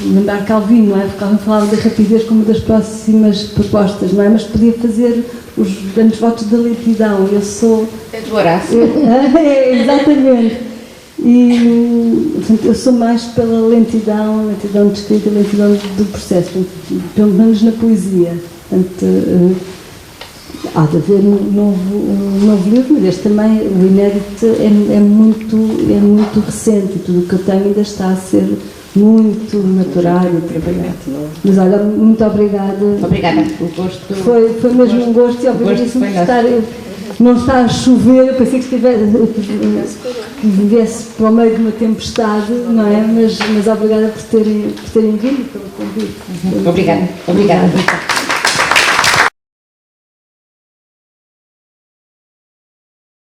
lembrar Calvino, não é? Porque Calvino falava da rapidez como uma das próximas propostas, não é? Mas podia fazer os grandes votos da lentidão. Eu sou... É do Horácio. Exatamente. E, portanto, eu sou mais pela lentidão de escrita, lentidão do processo, pelo menos na poesia. Portanto, há de haver um novo livro, mas este também, o inédito, é muito recente, e tudo o que eu tenho ainda está a ser muito natural e trabalhado. Mas olha, muito obrigada. Obrigada, o gosto. Foi mesmo um gosto, e obrigadíssimo por estar. Não está a chover, eu pensei que viesse para o meio de uma tempestade, não é? Mas obrigada por terem vindo, pelo convite. Obrigada.